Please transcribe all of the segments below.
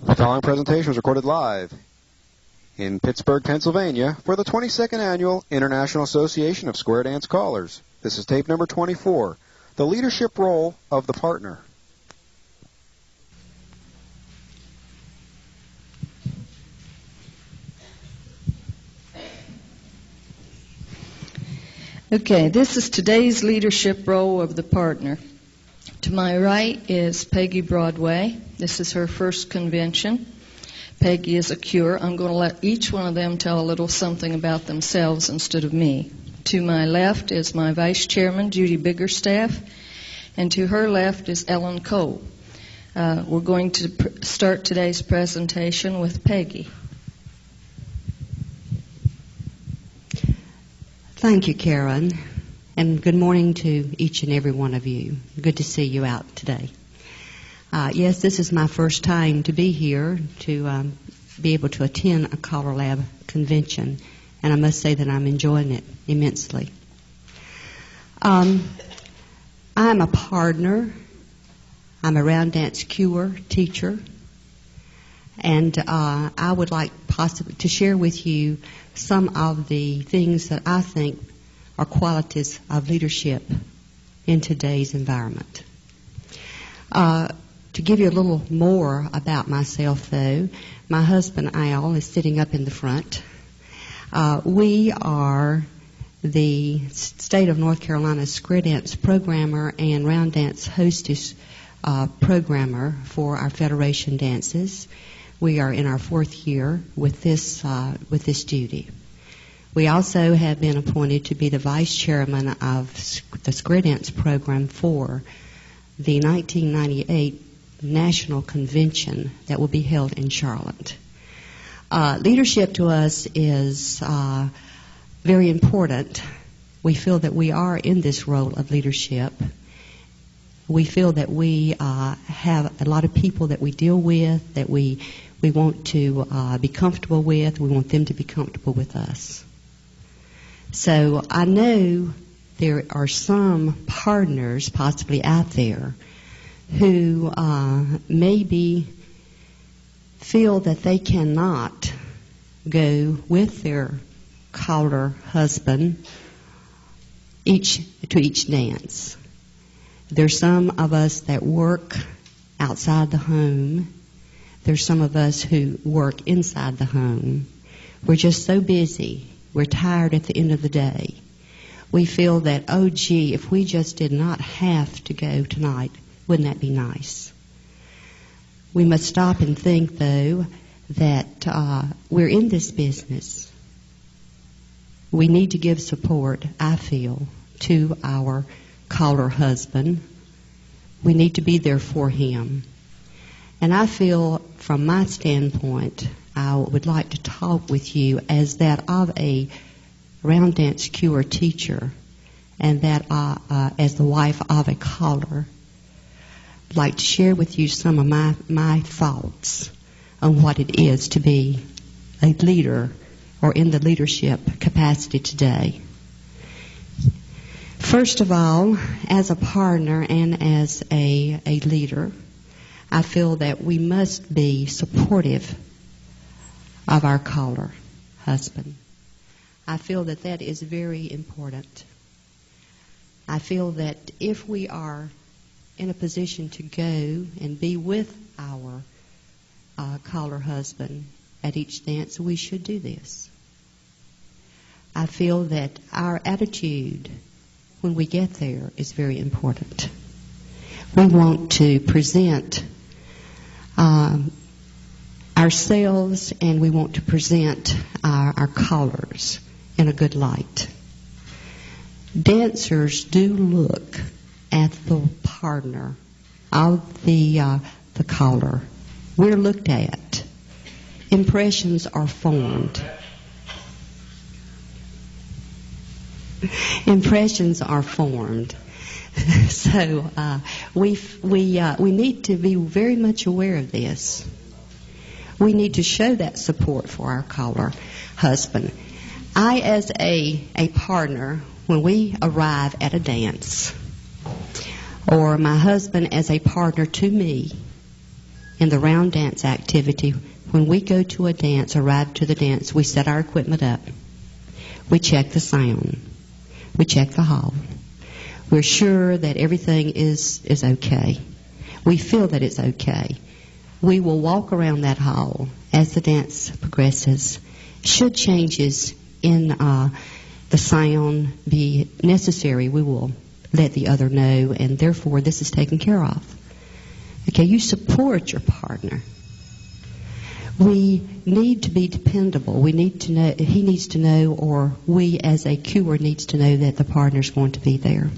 The following presentation was recorded live in Pittsburgh, Pennsylvania for the 22nd Annual International Association of Square Dance Callers. This is tape number 24, The Leadership Role of the Partner. Okay, this is today's leadership role of the partner. To my right is Peggy Broadway. This is her first convention. Peggy is a cure. I'm going to let each one of them tell a little something about themselves instead of me. To my left is my vice chairman, Judy Biggerstaff, and to her left is Ellen Cole. We're going to start today's presentation with Peggy. Thank you, Karen, and good morning to each and every one of you. Good to see you out today. Yes, this is my first time to be here to be able to attend a CALLERLAB convention, and I must say that I'm enjoying it immensely. I'm a partner. I'm a round dance cure teacher, and I would like possibly to share with you some of the things that I think are qualities of leadership in today's environment. To give you a little more about myself, though, my husband, Al, is sitting up in the front. We are the state of North Carolina's square dance programmer and round dance hostess programmer for our federation dances. We are in our fourth year with this duty. We also have been appointed to be the vice chairman of the square dance program for the 1998 National Convention that will be held in Charlotte. Leadership to us is very important. We feel that we are in this role of leadership. We feel that we have a lot of people that we deal with, that we want to be comfortable with. We want them to be comfortable with us. So I know there are some partners possibly out there who maybe feel that they cannot go with their caller husband to each dance. There's some of us that work outside the home. There's some of us who work inside the home. We're just so busy. We're tired at the end of the day. We feel that, oh gee, if we just did not have to go tonight, wouldn't that be nice? We must stop and think, though, that we're in this business. We need to give support, I feel, to our caller husband. We need to be there for him. And I feel, from my standpoint, I would like to talk with you as that of a round dance cure teacher and that as the wife of a caller. I'd like to share with you some of my thoughts on what it is to be a leader or in the leadership capacity today. First of all, as a partner and as a leader, I feel that we must be supportive of our caller husband. I feel that that is very important. I feel that if we are in a position to go and be with our caller husband at each dance, we should do this. I feel that our attitude when we get there is very important. We want to present ourselves, and we want to present our callers in a good light. Dancers do look at the partner of the caller. We're looked at. Impressions are formed. Impressions are formed. So we need to be very much aware of this. We need to show that support for our caller husband. I, as a partner, when we arrive at a dance, or my husband as a partner to me, in the round dance activity, when we go to a dance, arrive to the dance, we set our equipment up. We check the sound. We check the hall. We're sure that everything is okay. We feel that it's okay. We will walk around that hall as the dance progresses. Should changes in the sound be necessary, we will let the other know, and therefore this is taken care of. Okay, you support your partner. We need to be dependable. We need to know, he needs to know, or we as a cuer needs to know that the partner's going to be there.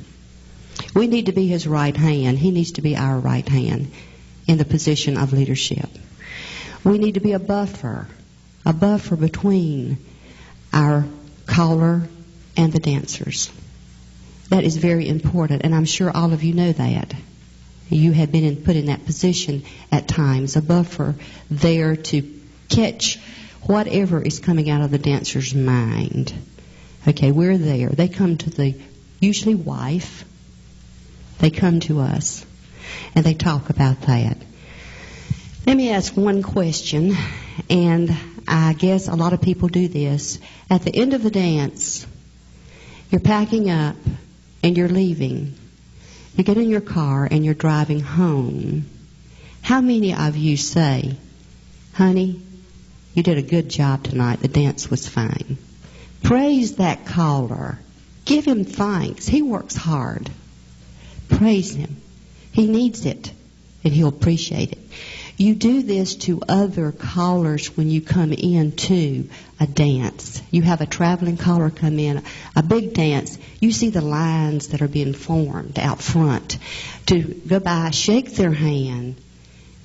We need to be his right hand. He needs to be our right hand in the position of leadership. We need to be a buffer between our caller and the dancers. That is very important, and I'm sure all of you know that. You have been put in that position at times, a buffer there to catch whatever is coming out of the dancer's mind. Okay, we're there. They come to the, usually wife, they come to us, and they talk about that. Let me ask one question, and I guess a lot of people do this. At the end of the dance, you're packing up and you're leaving. You get in your car and you're driving home. How many of you say, honey, you did a good job tonight. The dance was fine. Praise that caller. Give him thanks. He works hard. Praise him. He needs it, and he'll appreciate it. You do this to other callers when you come into a dance. You have a traveling caller come in, a big dance. You see the lines that are being formed out front to go by, shake their hand,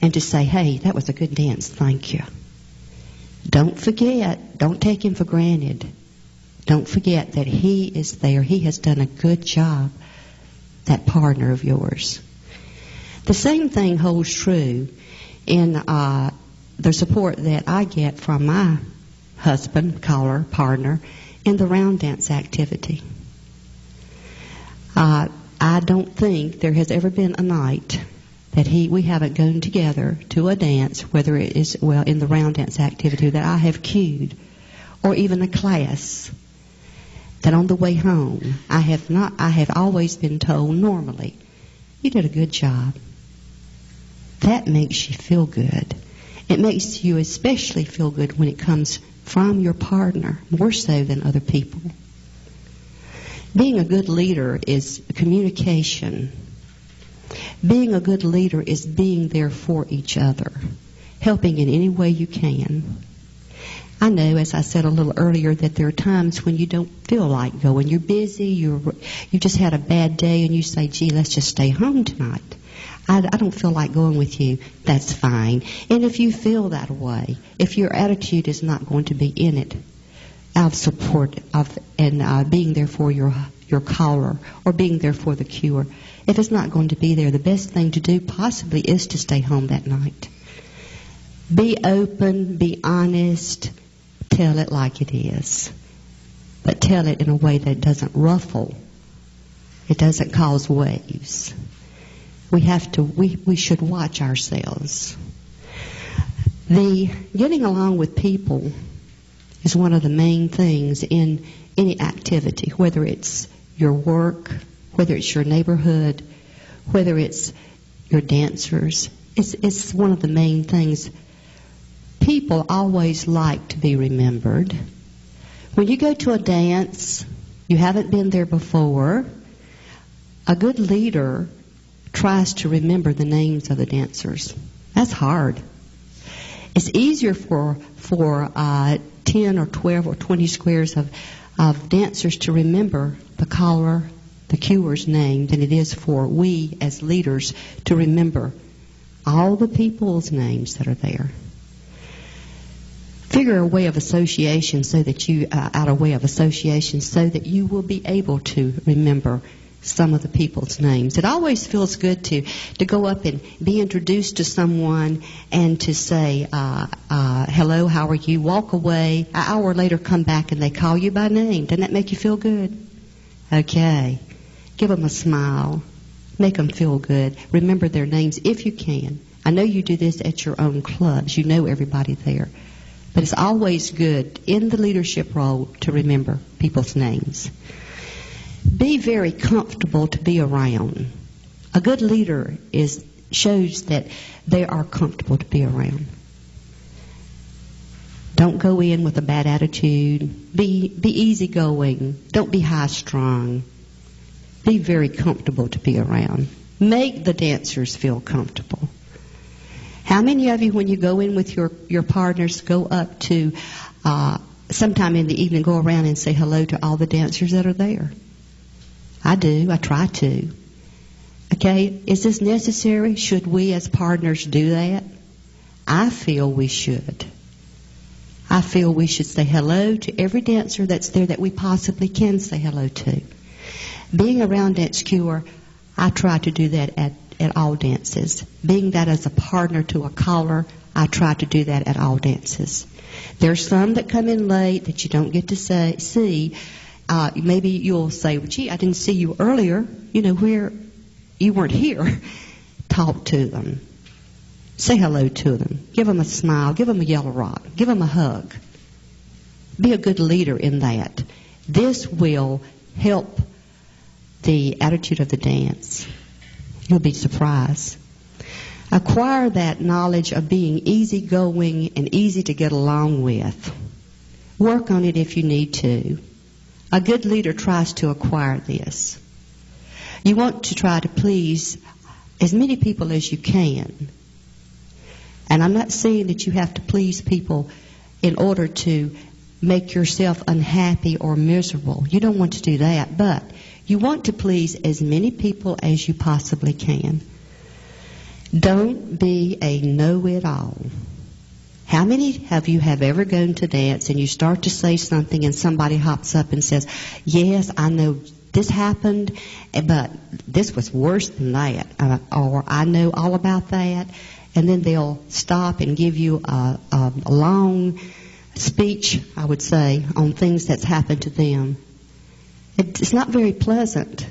and to say, hey, that was a good dance, thank you. Don't forget, don't take him for granted. Don't forget that he is there. He has done a good job, that partner of yours. The same thing holds true in the support that I get from my husband, caller, partner, in the round dance activity. I don't think there has ever been a night that we haven't gone together to a dance, whether it is, well, in the round dance activity that I have cued, or even a class, that on the way home, I have always been told normally, you did a good job. That makes you feel good. It makes you especially feel good when it comes from your partner, more so than other people. Being a good leader is communication. Being a good leader is being there for each other, helping in any way you can. I know, as I said a little earlier, that there are times when you don't feel like going. You're busy, you just had a bad day, and you say, gee, let's just stay home tonight. I don't feel like going with you. That's fine. And if you feel that way, if your attitude is not going to be in it, of support and being there for your caller, or being there for the cuer, if it's not going to be there, the best thing to do possibly is to stay home that night. Be open, be honest, tell it like it is. But tell it in a way that doesn't ruffle. It doesn't cause waves. We should watch ourselves. The getting along with people is one of the main things in any activity, whether it's your work, whether it's your neighborhood, whether it's your dancers. It's one of the main things. People always like to be remembered. When you go to a dance, you haven't been there before, a good leader tries to remember the names of the dancers. That's hard. It's easier for 10 or 12 or 20 squares of dancers to remember the caller, the cuer's name than it is for we as leaders to remember all the people's names that are there. Figure a way of association so that you will be able to remember some of the people's names. It always feels good to go up and be introduced to someone and to say, hello, how are you? Walk away. An hour later, come back and they call you by name. Doesn't that make you feel good? Okay. Give them a smile. Make them feel good. Remember their names if you can. I know you do this at your own clubs. You know everybody there. But it's always good in the leadership role to remember people's names. Be very comfortable to be around. A good leader shows that they are comfortable to be around. Don't go in with a bad attitude. Be easygoing. Don't be high-strung. Be very comfortable to be around. Make the dancers feel comfortable. How many of you, when you go in with your partners, go up to, sometime in the evening, go around and say hello to all the dancers that are there? I do. I try to. Okay, is this necessary? Should we as partners do that? I feel we should. I feel we should say hello to every dancer that's there that we possibly can say hello to. Being around Dance Cure, I try to do that at all dances. Being that as a partner to a caller, I try to do that at all dances. There's some that come in late that you don't get to see. Maybe you'll say, well, gee, I didn't see you earlier. You know, where you weren't here. Talk to them. Say hello to them. Give them a smile. Give them a yellow rock. Give them a hug. Be a good leader in that. This will help the attitude of the dance. You'll be surprised. Acquire that knowledge of being easygoing and easy to get along with. Work on it if you need to. A good leader tries to acquire this. You want to try to please as many people as you can. And I'm not saying that you have to please people in order to make yourself unhappy or miserable. You don't want to do that, but you want to please as many people as you possibly can. Don't be a know-it-all. How many of you have ever gone to dance and you start to say something and somebody hops up and says, yes, I know this happened, but this was worse than that, or I know all about that, and then they'll stop and give you a long speech, I would say, on things that's happened to them. It's not very pleasant,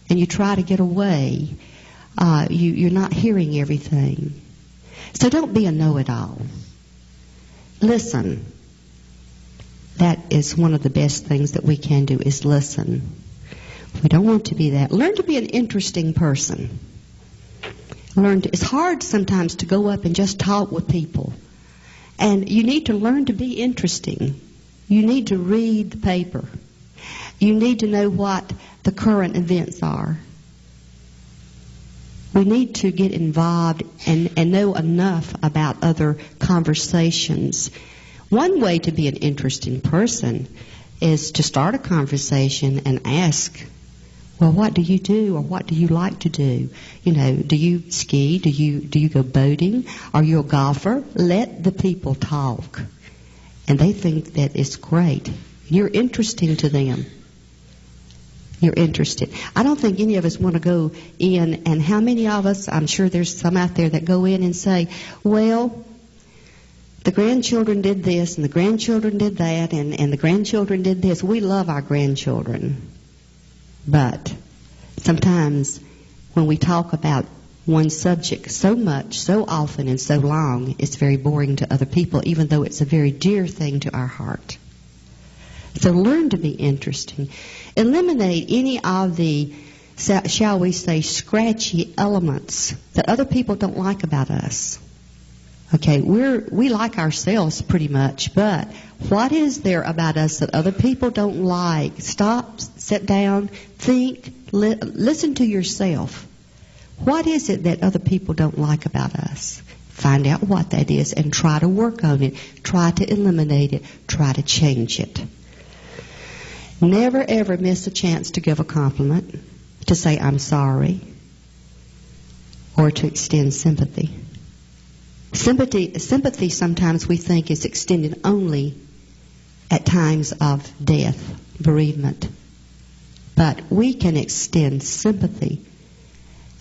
and you try to get away. You're not hearing everything. So don't be a know-it-all. Listen. That is one of the best things that we can do, is listen. We don't want to be that. Learn to be an interesting person. It's hard sometimes to go up and just talk with people. And you need to learn to be interesting. You need to read the paper. You need to know what the current events are. We need to get involved and know enough about other conversations. One way to be an interesting person is to start a conversation and ask, well, what do you do, or what do you like to do? You know, do you ski? Do you go boating? Are you a golfer? Let the people talk. And they think that it's great. You're interesting to them. You're interested. I don't think any of us want to go in, and how many of us, I'm sure there's some out there that go in and say, well, the grandchildren did this, and the grandchildren did that, and the grandchildren did this. We love our grandchildren. But sometimes when we talk about one subject so much, so often, and so long, it's very boring to other people, even though it's a very dear thing to our heart. So learn to be interesting. Eliminate any of the, shall we say, scratchy elements that other people don't like about us. Okay, we like ourselves pretty much, but what is there about us that other people don't like? Stop, sit down, think, listen to yourself. What is it that other people don't like about us? Find out what that is and try to work on it. Try to eliminate it. Try to change it. Never ever miss a chance to give a compliment, to say I'm sorry, or to extend sympathy. Sympathy sometimes we think is extended only at times of death, bereavement. But we can extend sympathy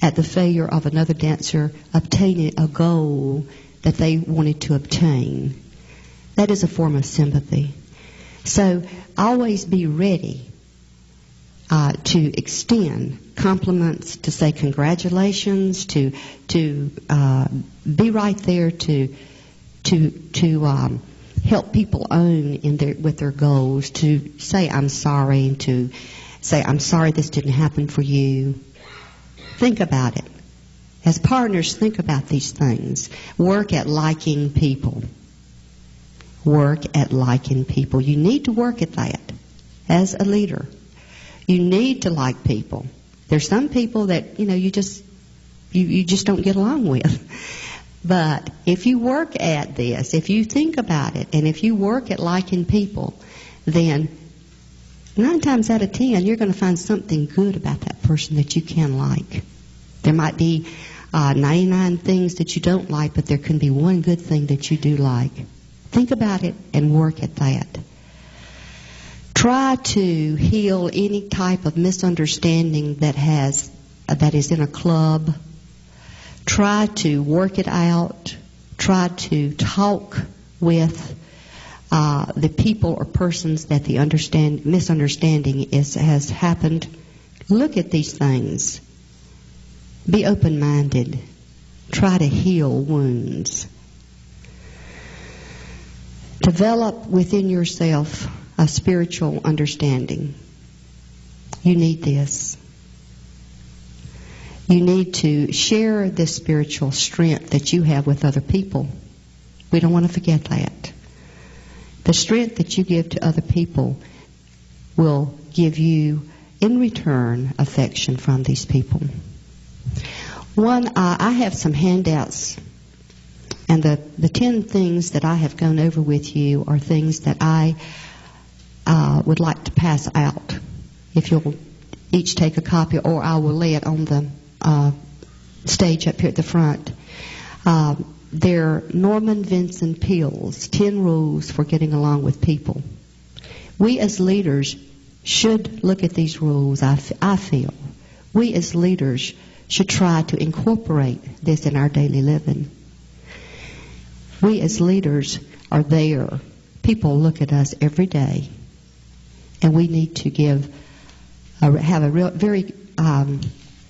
at the failure of another dancer obtaining a goal that they wanted to obtain. That is a form of sympathy. So always be ready to extend compliments, to say congratulations, to be right there to help people own with their goals, to say I'm sorry, and to say I'm sorry this didn't happen for you. Think about it. As partners, think about these things. Work at liking people. Work at liking people. You need to work at that as a leader. You need to like people. There's some people that, you just don't get along with. But if you work at this, if you think about it, and if you work at liking people, then 9 times out of 10, you're going to find something good about that person that you can like. There might be 99 things that you don't like, but there can be one good thing that you do like. Think about it and work at that. Try to heal any type of misunderstanding that is in a club. Try to work it out. Try to talk with the people or persons that the misunderstanding has happened. Look at these things. Be open-minded. Try to heal wounds. Develop within yourself a spiritual understanding. You need this. You need to share this spiritual strength that you have with other people. We don't want to forget that. The strength that you give to other people will give you, in return, affection from these people. I have some handouts, and the 10 things that I have gone over with you are things that I would like to pass out. If you'll each take a copy, or I will lay it on the stage up here at the front. They're Norman Vincent Peale's 10 Rules for Getting Along with People. We as leaders should look at these rules, I feel. We as leaders should try to incorporate this in our daily living. We as leaders are there. People look at us every day, and we need to have a very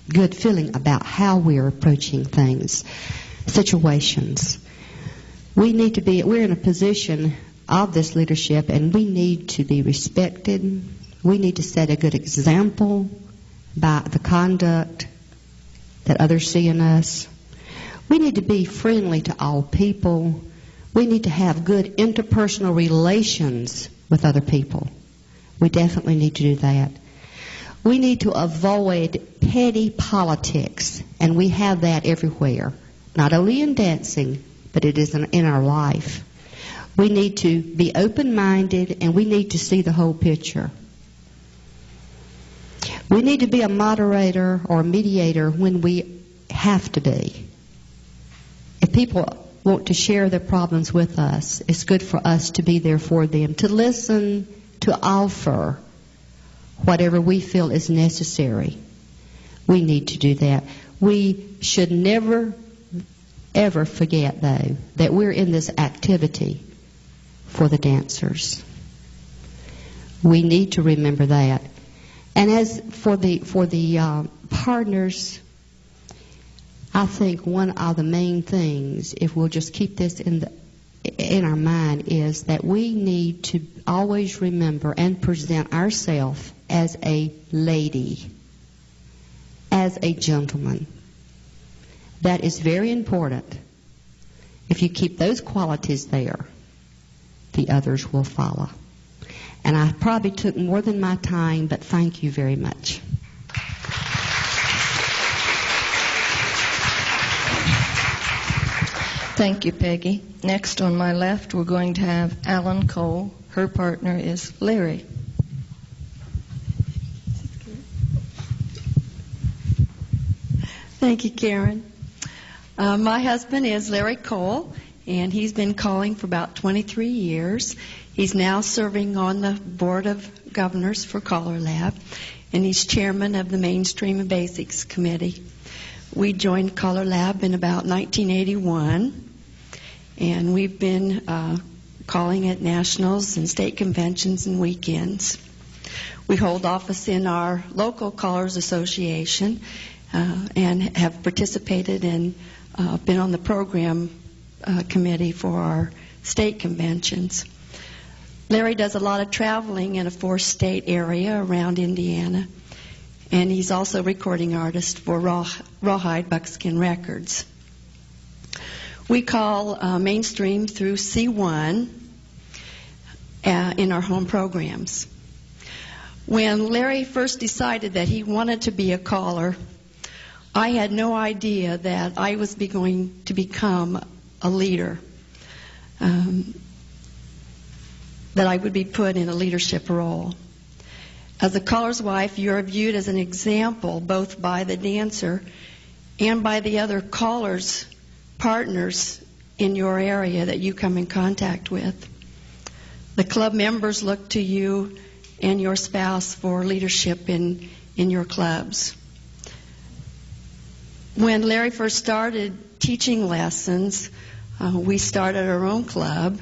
good feeling about how we're approaching things, situations. We're in a position of this leadership, and we need to be respected. We need to set a good example by the conduct that others see in us. We need to be friendly to all people. We need to have good interpersonal relations with other people. We definitely need to do that. We need to avoid petty politics, and we have that everywhere, not only in dancing, but it is in our life. We need to be open-minded, and we need to see the whole picture. We need to be a moderator or a mediator when we have to be. If people want to share their problems with us, it's good for us to be there for them, to listen, to offer whatever we feel is necessary. We need to do that. We should never, ever forget, though, that we're in this activity for the dancers. We need to remember that. And as for the partners, I think one of the main things, if we'll just keep this in our mind, is that we need to always remember and present ourselves as a lady, as a gentleman. That is very important. If you keep those qualities there, the others will follow. And I probably took more than my time, but thank you very much. Thank you, Peggy. Next on my left, we're going to have Alan Cole. Her partner is Larry. Thank you, Karen. My husband is Larry Cole, and he's been calling for about 23 years. He's now serving on the Board of Governors for CALLERLAB, and he's chairman of the Mainstream and Basics Committee. We joined CALLERLAB in about 1981, and we've been calling at nationals and state conventions and weekends. We hold office in our local Callers Association and have participated and been on the program committee for our state conventions. Larry does a lot of traveling in a 4-state area around Indiana, and he's also a recording artist for Rawhide Buckskin Records. We call mainstream through C1 in our home programs. When Larry first decided that he wanted to be a caller, I had no idea that I was going to become a leader, that I would be put in a leadership role. As a caller's wife, you're viewed as an example both by the dancer and by the other callers, partners in your area that you come in contact with. The club members look to you and your spouse for leadership in your clubs. When Larry first started teaching lessons, we started our own club,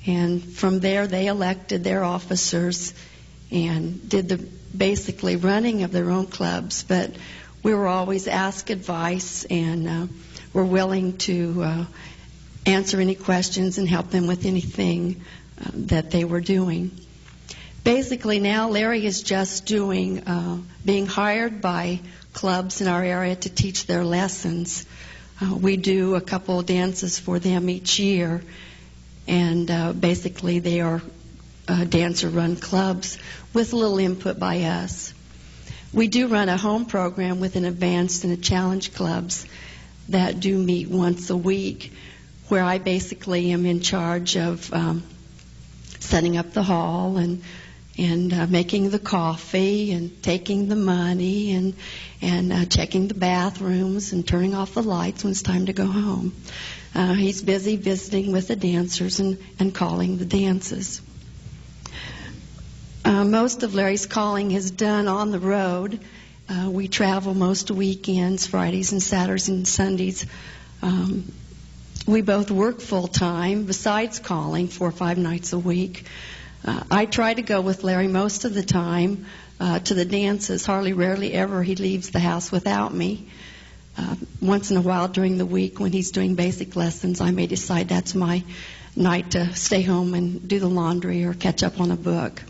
and from there they elected their officers and did the basically running of their own clubs. But we were always asked advice and were willing to answer any questions and help them with anything that they were doing. Basically now Larry is just doing, being hired by clubs in our area to teach their lessons. We do a couple of dances for them each year, and basically they are dancer-run clubs with a little input by us. We do run a home program with an advanced and a challenge clubs that do meet once a week, where I basically am in charge of setting up the hall and making the coffee and taking the money and checking the bathrooms and turning off the lights when it's time to go home. He's busy visiting with the dancers and calling the dances. Most of Larry's calling is done on the road. We travel most weekends, Fridays and Saturdays and Sundays. We both work full-time besides calling 4 or 5 nights a week. I try to go with Larry most of the time to the dances. Rarely ever he leaves the house without me. Once in a while during the week when he's doing basic lessons, I may decide that's my night to stay home and do the laundry or catch up on a book.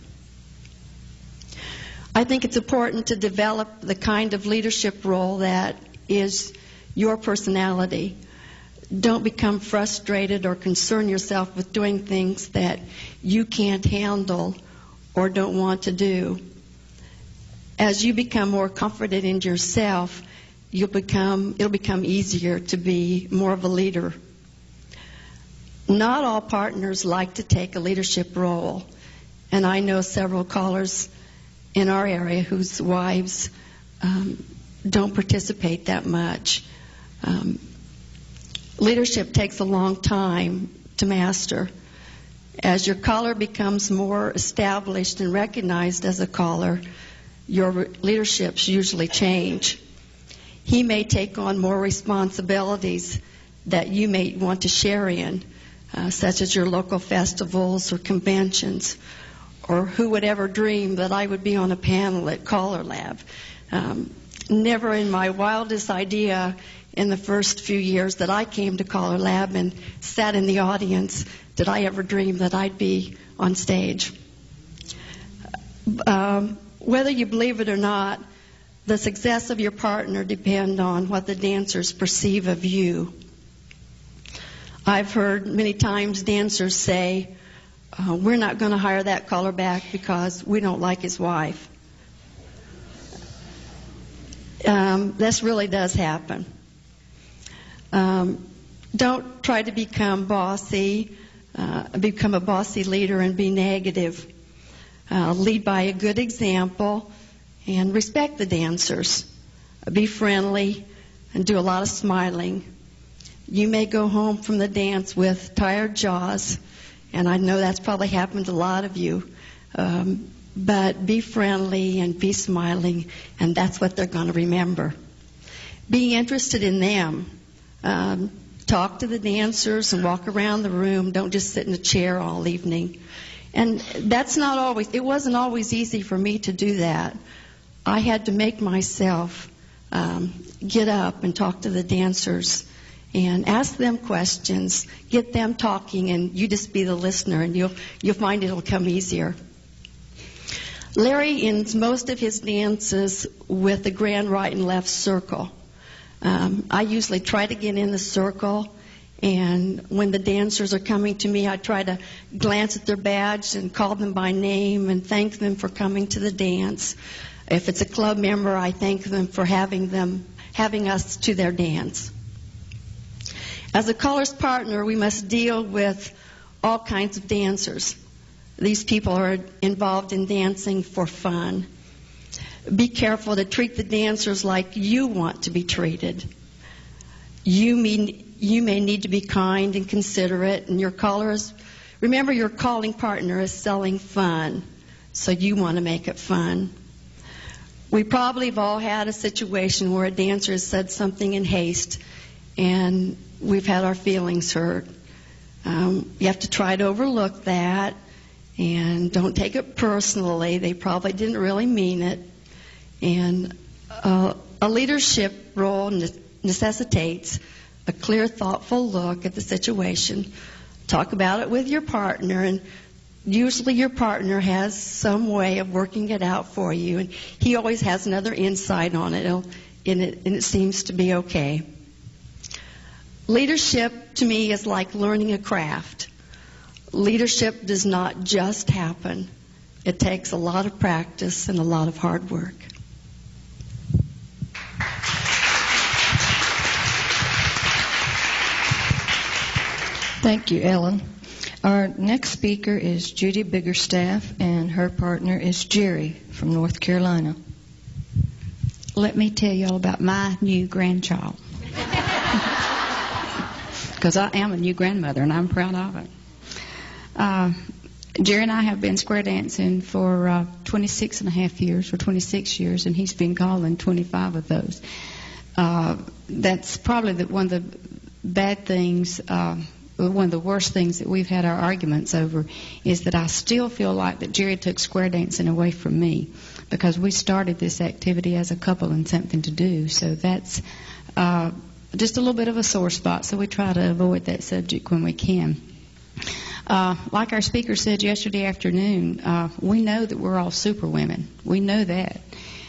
I think it's important to develop the kind of leadership role that is your personality. Don't become frustrated or concern yourself with doing things that you can't handle or don't want to do. As you become more confident in yourself, it'll become easier to be more of a leader. Not all partners like to take a leadership role, and I know several callers in our area whose wives don't participate that much. Leadership takes a long time to master. As your caller becomes more established and recognized as a caller, your leaderships usually change. He may take on more responsibilities that you may want to share in, such as your local festivals or conventions. Or who would ever dream that I would be on a panel at CALLERLAB? Never in my wildest idea in the first few years that I came to CALLERLAB and sat in the audience did I ever dream that I'd be on stage. Whether you believe it or not, the success of your partner depends on what the dancers perceive of you. I've heard many times dancers say, we're not going to hire that caller back because we don't like his wife. This really does happen. Don't try to become bossy, become a bossy leader and be negative. Lead by a good example and respect the dancers. Be friendly and do a lot of smiling. You may go home from the dance with tired jaws, and I know that's probably happened to a lot of you. But be friendly and be smiling, and that's what they're going to remember. Be interested in them. Talk to the dancers and walk around the room. Don't just sit in a chair all evening. And that's not always, it wasn't always easy for me to do that. I had to make myself get up and talk to the dancers and ask them questions, get them talking, and you just be the listener, and you'll find it'll come easier. Larry ends most of his dances with the grand right and left circle. I usually try to get in the circle, and when the dancers are coming to me, I try to glance at their badge and call them by name and thank them for coming to the dance. If it's a club member, I thank them for having us to their dance. As a caller's partner, we must deal with all kinds of dancers. These people are involved in dancing for fun. Be careful to treat the dancers like you want to be treated. You may need to be kind and considerate, and your callers, remember your calling partner is selling fun, so you want to make it fun. We probably have all had a situation where a dancer has said something in haste, and we've had our feelings hurt. You have to try to overlook that, and don't take it personally. They probably didn't really mean it. And a leadership role necessitates a clear, thoughtful look at the situation. Talk about it with your partner, and usually your partner has some way of working it out for you, and he always has another insight on it, and it seems to be okay. Leadership, to me, is like learning a craft. Leadership does not just happen. It takes a lot of practice and a lot of hard work. Thank you, Ellen. Our next speaker is Judy Biggerstaff, and her partner is Jerry from North Carolina. Let me tell you all about my new grandchild. Because I am a new grandmother, and I'm proud of it. Jerry and I have been square dancing for 26 and a half years, or 26 years, and he's been calling 25 of those. That's probably one of the bad things, one of the worst things that we've had our arguments over is that I still feel like that Jerry took square dancing away from me, because we started this activity as a couple and something to do. So that's just a little bit of a sore spot, so we try to avoid that subject when we can. Like our speaker said yesterday afternoon, we know that we're all super women. We know that.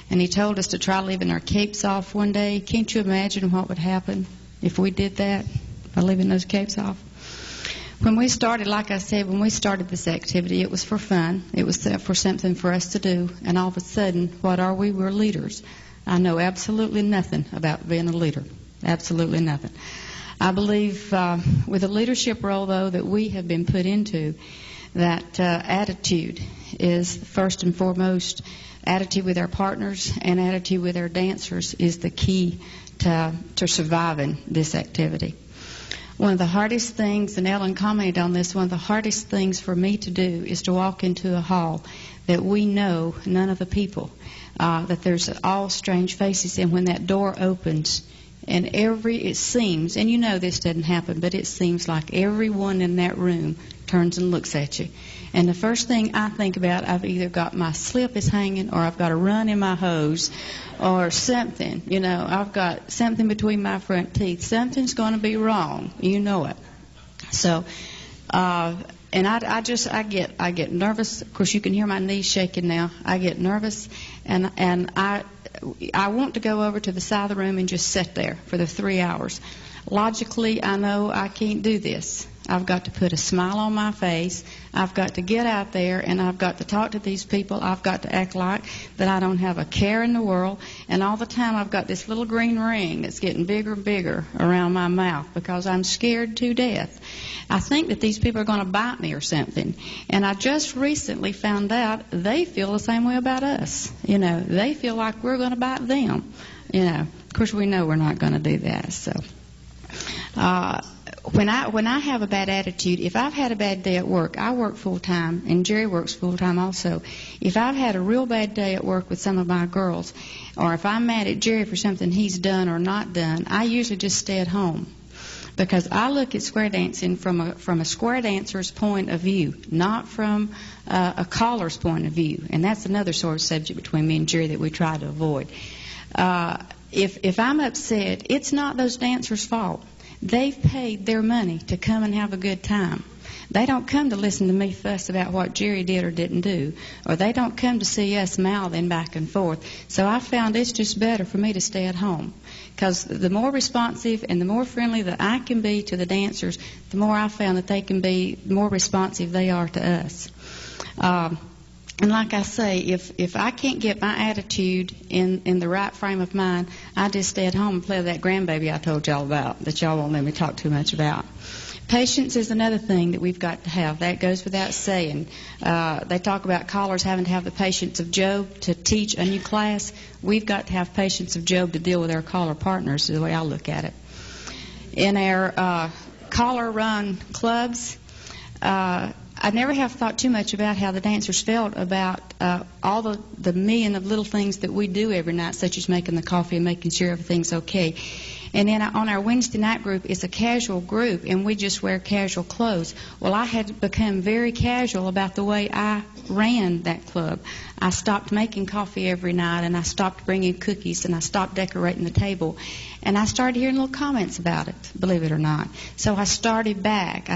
And he told us to try leaving our capes off one day. Can't you imagine what would happen if we did that, by leaving those capes off? When we started, like I said, when we started this activity, it was for fun. It was for something for us to do. And all of a sudden, what are we? We're leaders. I know absolutely nothing about being a leader. Absolutely nothing. I believe with the leadership role, though, that we have been put into, that attitude is first and foremost. Attitude with our partners and attitude with our dancers is the key to surviving this activity. One of the hardest things, and Ellen commented on this, one of the hardest things for me to do is to walk into a hall that we know none of the people, that there's all strange faces, and when that door opens, and it seems, and you know this doesn't happen, but it seems like everyone in that room turns and looks at you. And the first thing I think about, I've either got my slip is hanging, or I've got a run in my hose, or something. You know, I've got something between my front teeth. Something's going to be wrong. You know it. So, and I get nervous. Of course, you can hear my knees shaking now. I get nervous, and I want to go over to the side of the room and just sit there for the 3 hours. Logically, I know I can't do this. I've got to put a smile on my face. I've got to get out there, and I've got to talk to these people. I've got to act like that I don't have a care in the world. And all the time I've got this little green ring that's getting bigger and bigger around my mouth because I'm scared to death. I think that these people are going to bite me or something. And I just recently found out they feel the same way about us. You know, they feel like we're going to bite them. You know, of course we know we're not going to do that. So when I have a bad attitude, if I've had a bad day at work, I work full-time, and Jerry works full-time also. If I've had a real bad day at work with some of my girls, or if I'm mad at Jerry for something he's done or not done, I usually just stay at home. because I look at square dancing from a square dancer's point of view, not from a caller's point of view. And that's another sort of subject between me and Jerry that we try to avoid. If I'm upset, it's not those dancers' fault. They've paid their money to come and have a good time. They don't come to listen to me fuss about what Jerry did or didn't do, or they don't come to see us mouthing back and forth. So I found it's just better for me to stay at home, because the more responsive and the more friendly that I can be to the dancers, the more I found that they can be, the more responsive they are to us. And like I say, if I can't get my attitude in the right frame of mind, I just stay at home and play with that grandbaby I told y'all about, that y'all won't let me talk too much about. Patience is another thing that we've got to have. That goes without saying. They talk about callers having to have the patience of Job to teach a new class. We've got to have patience of Job to deal with our caller partners, is the way I look at it. In our caller-run clubs, I never have thought too much about how the dancers felt about all the million of little things that we do every night, such as making the coffee and making sure everything's okay. And then on our Wednesday night group, it's a casual group, and we just wear casual clothes. Well, I had become very casual about the way I ran that club. I stopped making coffee every night, and I stopped bringing cookies, and I stopped decorating the table. And I started hearing little comments about it, believe it or not. So I started back.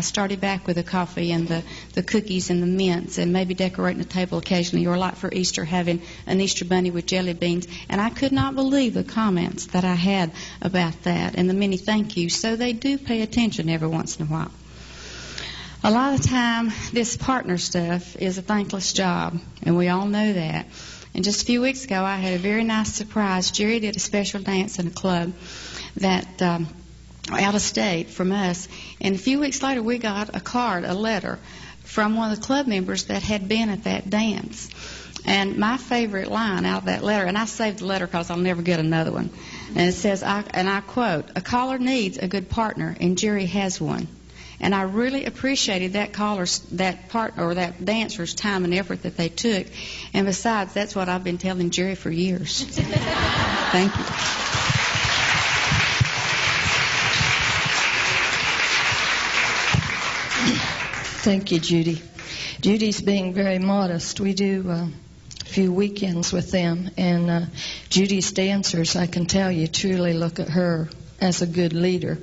With the coffee and the cookies and the mints, and maybe decorating the table occasionally, or like for Easter, having an Easter bunny with jelly beans. And I could not believe the comments that I had about that and the many thank yous. So they do pay attention every once in a while. A lot of the time, this partner stuff is a thankless job, and we all know that. And just a few weeks ago, I had a very nice surprise. Jerry did a special dance in a club that out of state from us. And a few weeks later, we got a letter from one of the club members that had been at that dance. And my favorite line out of that letter, and I saved the letter because I'll never get another one, and it says, and I quote, "A caller needs a good partner, and Jerry has one." And I really appreciated that that dancer's time and effort that they took. And besides, that's what I've been telling Jerry for years. Thank you. Thank you, Judy. Judy's being very modest. We do a few weekends with them, and Judy's dancers, I can tell you, truly look at her as a good leader.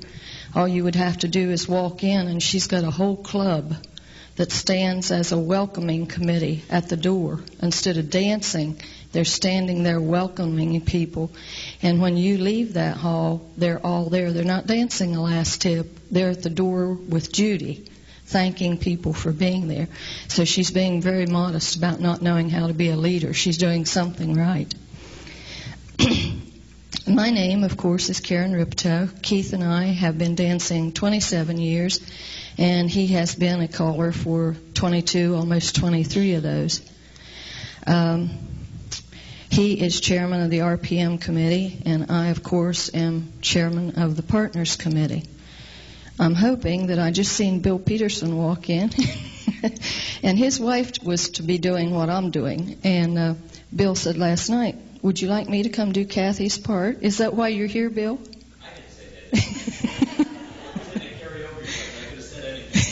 All you would have to do is walk in, and she's got a whole club that stands as a welcoming committee at the door. Instead of dancing, they're standing there welcoming people. And when you leave that hall, they're all there. They're not dancing the last tip. They're at the door with Judy, thanking people for being there. So she's being very modest about not knowing how to be a leader. She's doing something right. My name, of course, is Karen Rippeto. Keith and I have been dancing 27 years, and he has been a caller for 22, almost 23 of those. He is chairman of the RPM committee, and I, of course, am chairman of the partners committee. I'm hoping that I just seen Bill Peterson walk in, and his wife was to be doing what I'm doing, and Bill said last night, "Would you like me to come do Kathy's part?" Is that why you're here, Bill? I didn't say that. I didn't carry over, I could have said anything.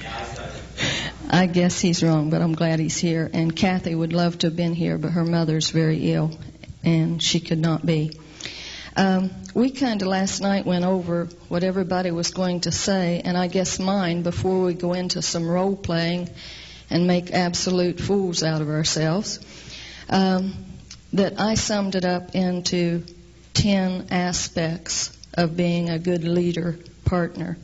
Yeah, I started. I guess he's wrong, but I'm glad he's here. And Kathy would love to have been here, but her mother's very ill, and she could not be. We kind of last night went over what everybody was going to say, and I guess mine, before we go into some role-playing and make absolute fools out of ourselves, that I summed it up into 10 aspects of being a good leader partner.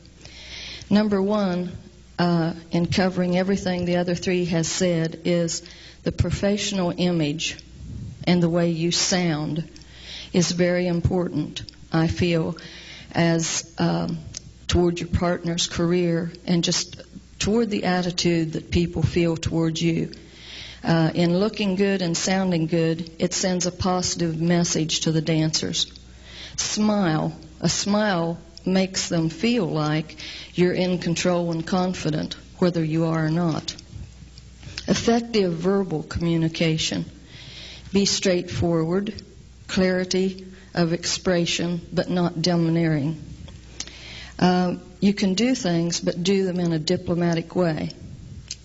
Number one, in covering everything the other three has said, is the professional image and the way you sound is very important, I feel, as toward your partner's career and just toward the attitude that people feel towards you. In looking good and sounding good, it sends a positive message to the dancers. Smile. A smile makes them feel like you're in control and confident, whether you are or not. Effective verbal communication. Be straightforward, clarity of expression, but not domineering. You can do things, but do them in a diplomatic way.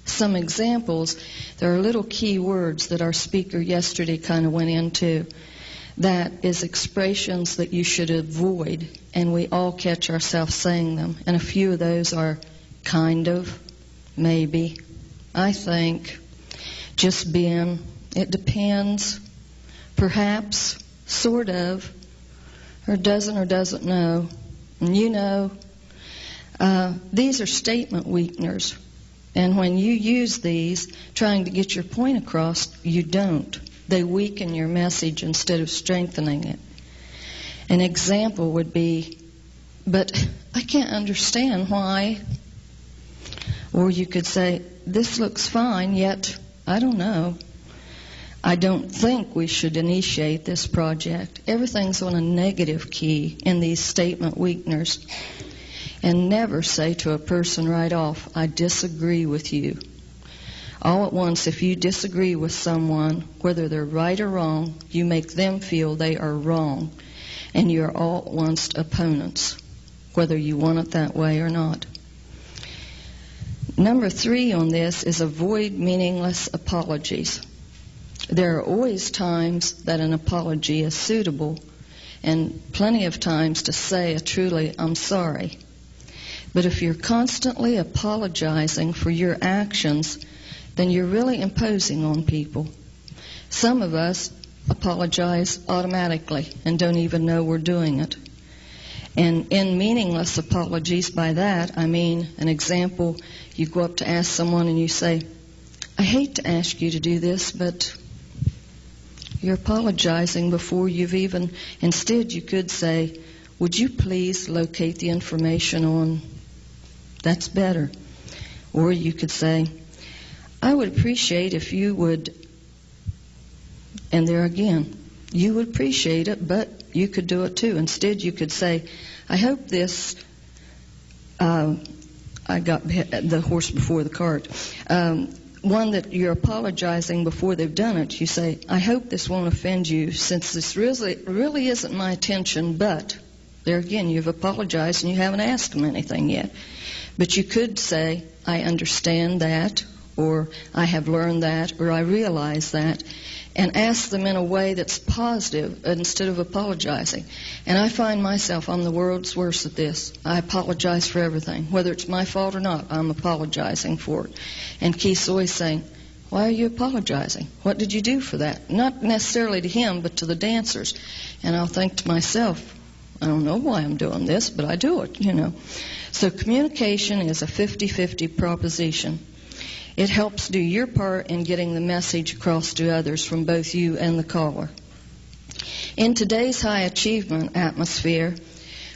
Some examples, there are little key words that our speaker yesterday kind of went into. That is expressions that you should avoid, and we all catch ourselves saying them. And a few of those are kind of, maybe, I think, just been, it depends, perhaps, sort of, or doesn't know, and you know. These are statement weakeners, and when you use these trying to get your point across, you don't. They weaken your message instead of strengthening it. An example would be, but I can't understand why. Or you could say, this looks fine, yet I don't know. I don't think we should initiate this project. Everything's on a negative key in these statement weakeners. And never say to a person right off, I disagree with you. All at once, if you disagree with someone, whether they're right or wrong, you make them feel they are wrong. And you're all at once opponents, whether you want it that way or not. Number 3 on this is avoid meaningless apologies. There are always times that an apology is suitable, and plenty of times to say a truly, I'm sorry. But if you're constantly apologizing for your actions, then you're really imposing on people. Some of us apologize automatically and don't even know we're doing it. And in meaningless apologies, by that I mean, an example, you go up to ask someone and you say, I hate to ask you to do this, but you're apologizing before you've even, instead you could say, would you please locate the information on, that's better. Or you could say, I would appreciate if you would, and there again, you would appreciate it, but you could do it too. Instead, you could say, I hope this, I got the horse before the cart. One that you're apologizing before they've done it, you say, I hope this won't offend you, since this really isn't my intention, but there again, you've apologized and you haven't asked them anything yet. But you could say, I understand that, or I have learned that, or I realize that, and ask them in a way that's positive instead of apologizing. And I find myself, I'm the world's worst at this. I apologize for everything. Whether it's my fault or not, I'm apologizing for it. And Keith's always saying, why are you apologizing? What did you do for that? Not necessarily to him, but to the dancers. And I'll think to myself, I don't know why I'm doing this, but I do it, you know. So communication is a 50-50 proposition. It helps do your part in getting the message across to others from both you and the caller. In today's high achievement atmosphere,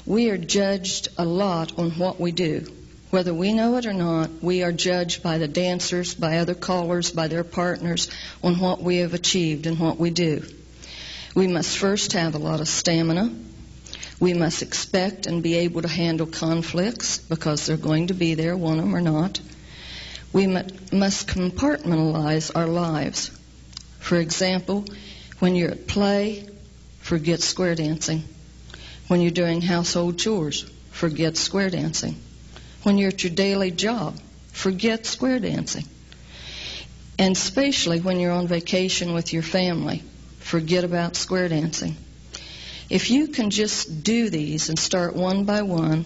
we are judged a lot on what we do. Whether we know it or not, we are judged by the dancers, by other callers, by their partners on what we have achieved and what we do. We must first have a lot of stamina. We must expect and be able to handle conflicts because they're going to be there, want them or not. We must compartmentalize our lives. For example, when you're at play, forget square dancing. When you're doing household chores, forget square dancing. When you're at your daily job, forget square dancing. And especially when you're on vacation with your family, forget about square dancing. If you can just do these and start one by one,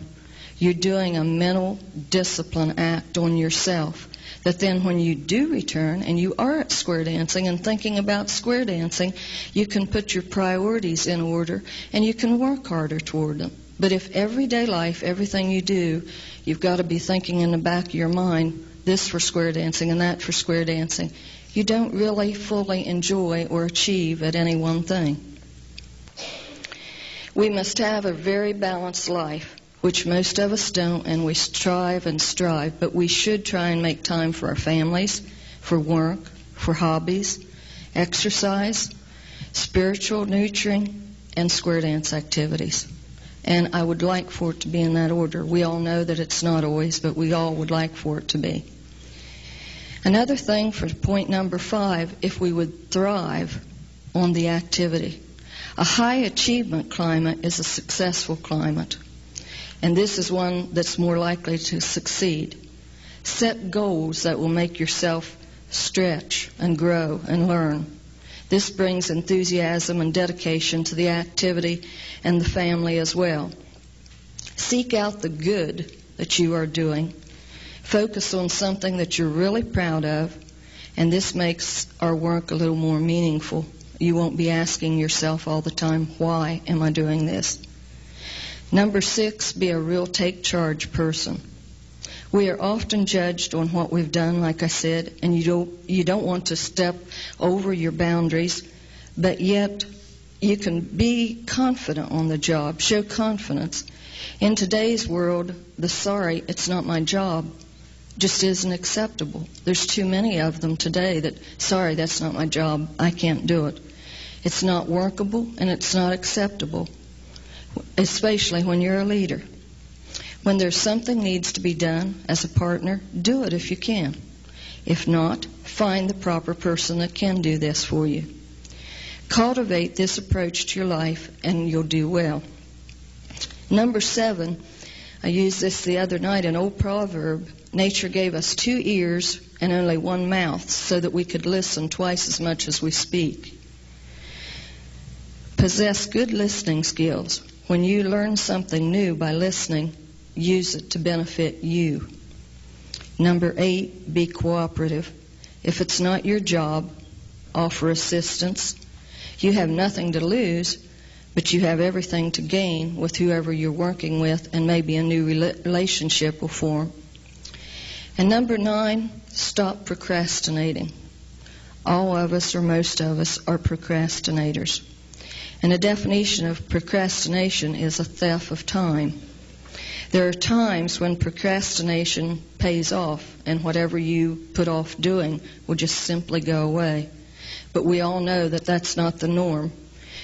you're doing a mental discipline act on yourself. That then when you do return and you are at square dancing and thinking about square dancing, you can put your priorities in order and you can work harder toward them. But if everyday life, everything you do, you've got to be thinking in the back of your mind, this for square dancing and that for square dancing, you don't really fully enjoy or achieve at any one thing. We must have a very balanced life, which most of us don't, and we strive and strive, but we should try and make time for our families, for work, for hobbies, exercise, spiritual nurturing, and square dance activities. And I would like for it to be in that order. We all know that it's not always, but we all would like for it to be. Another thing for point number 5, if we would thrive on the activity. A high achievement climate is a successful climate. and this is one that's more likely to succeed. Set goals that will make yourself stretch and grow and learn. This brings enthusiasm and dedication to the activity and the family as well. Seek out the good that you are doing. Focus on something that you're really proud of, and this makes our work a little more meaningful. You won't be asking yourself all the time, why am I doing this? Number 6, be a real take charge person. We are often judged on what we've done, like I said, and you don't want to step over your boundaries, but yet you can be confident on the job, show confidence. In today's world, the sorry, it's not my job, just isn't acceptable. There's too many of them today that, sorry, that's not my job, I can't do it. It's not workable and it's not acceptable, especially when you're a leader. When there's something needs to be done as a partner, do it if you can. If not, find the proper person that can do this for you. Cultivate this approach to your life and you'll do well. Number 7, I used this the other night, an old proverb. Nature gave us 2 ears and only 1 mouth so that we could listen twice as much as we speak. Possess good listening skills. When you learn something new by listening, use it to benefit you. Number 8, be cooperative. If it's not your job, offer assistance. You have nothing to lose, but you have everything to gain with whoever you're working with, and maybe a new relationship will form. And number 9, stop procrastinating. All of us, or most of us, are procrastinators. And a definition of procrastination is a theft of time. There are times when procrastination pays off, and whatever you put off doing will just simply go away. But we all know that that's not the norm.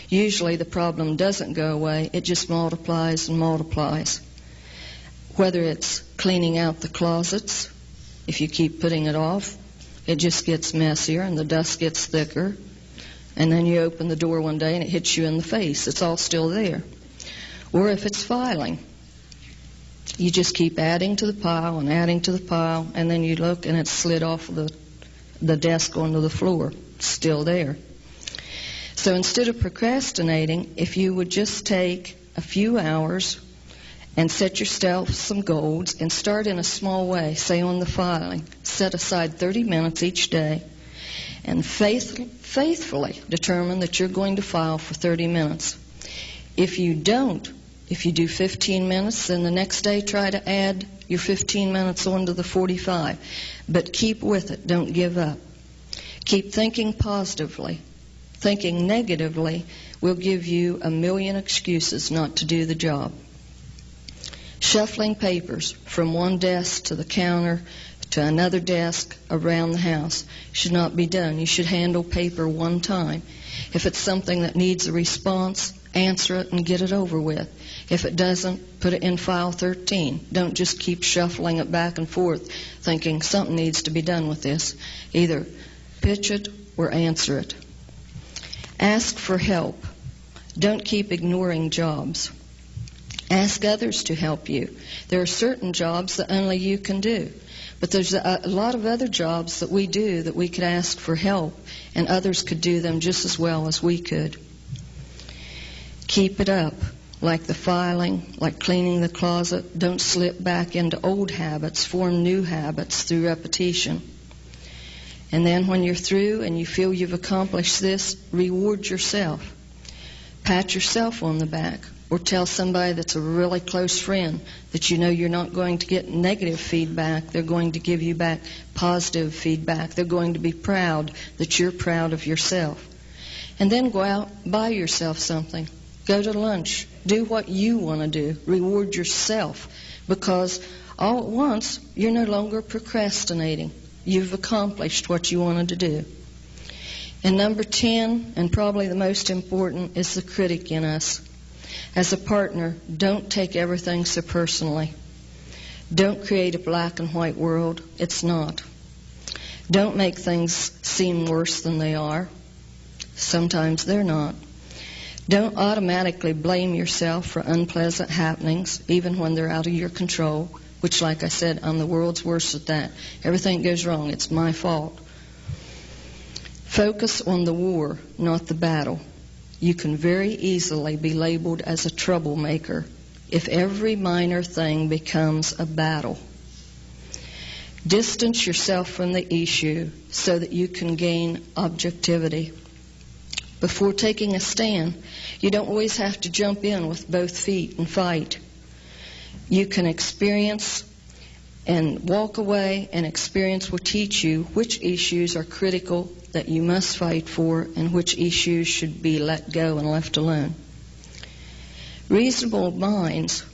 Usually the problem doesn't go away, it just multiplies and multiplies. Whether it's cleaning out the closets, if you keep putting it off, it just gets messier and the dust gets thicker. And then you open the door one day and it hits you in the face. It's all still there. Or if it's filing, you just keep adding to the pile and adding to the pile, and then you look and it's slid off the desk onto the floor. It's still there. So instead of procrastinating, if you would just take a few hours and set yourself some goals and start in a small way, say on the filing, set aside 30 minutes each day and faithfully determine that you're going to file for 30 minutes. If you don't, if you do 15 minutes, then the next day try to add your 15 minutes onto the 45. But keep with it. Don't give up. Keep thinking positively. Thinking negatively will give you a million excuses not to do the job. Shuffling papers from one desk to the counter to another desk around the house should not be done. You should handle paper one time. If it's something that needs a response, answer it and get it over with. If it doesn't, put it in file 13. Don't just keep shuffling it back and forth thinking something needs to be done with this. Either pitch it or answer it. Ask for help. Don't keep ignoring jobs. Ask others to help you. There are certain jobs that only you can do. But there's a lot of other jobs that we do that we could ask for help, and others could do them just as well as we could. Keep it up, like the filing, like cleaning the closet. Don't slip back into old habits. Form new habits through repetition. And then when you're through and you feel you've accomplished this, reward yourself. Pat yourself on the back. Or tell somebody that's a really close friend that you know you're not going to get negative feedback. They're going to give you back positive feedback. They're going to be proud that you're proud of yourself. And then go out, buy yourself something. Go to lunch. Do what you want to do. Reward yourself. Because all at once, you're no longer procrastinating. You've accomplished what you wanted to do. And number 10, and probably the most important, is the critic in us. As a partner, don't take everything so personally. Don't create a black and white world. It's not. Don't make things seem worse than they are. Sometimes they're not. Don't automatically blame yourself for unpleasant happenings, even when they're out of your control, which, like I said, I'm the world's worst at that. Everything goes wrong. It's my fault. Focus on the war, not the battle. You can very easily be labeled as a troublemaker if every minor thing becomes a battle. Distance yourself from the issue so that you can gain objectivity. Before taking a stand, you don't always have to jump in with both feet and fight. You can experience and walk away, and experience will teach you which issues are critical that you must fight for and which issues should be let go and left alone. Reasonable minds,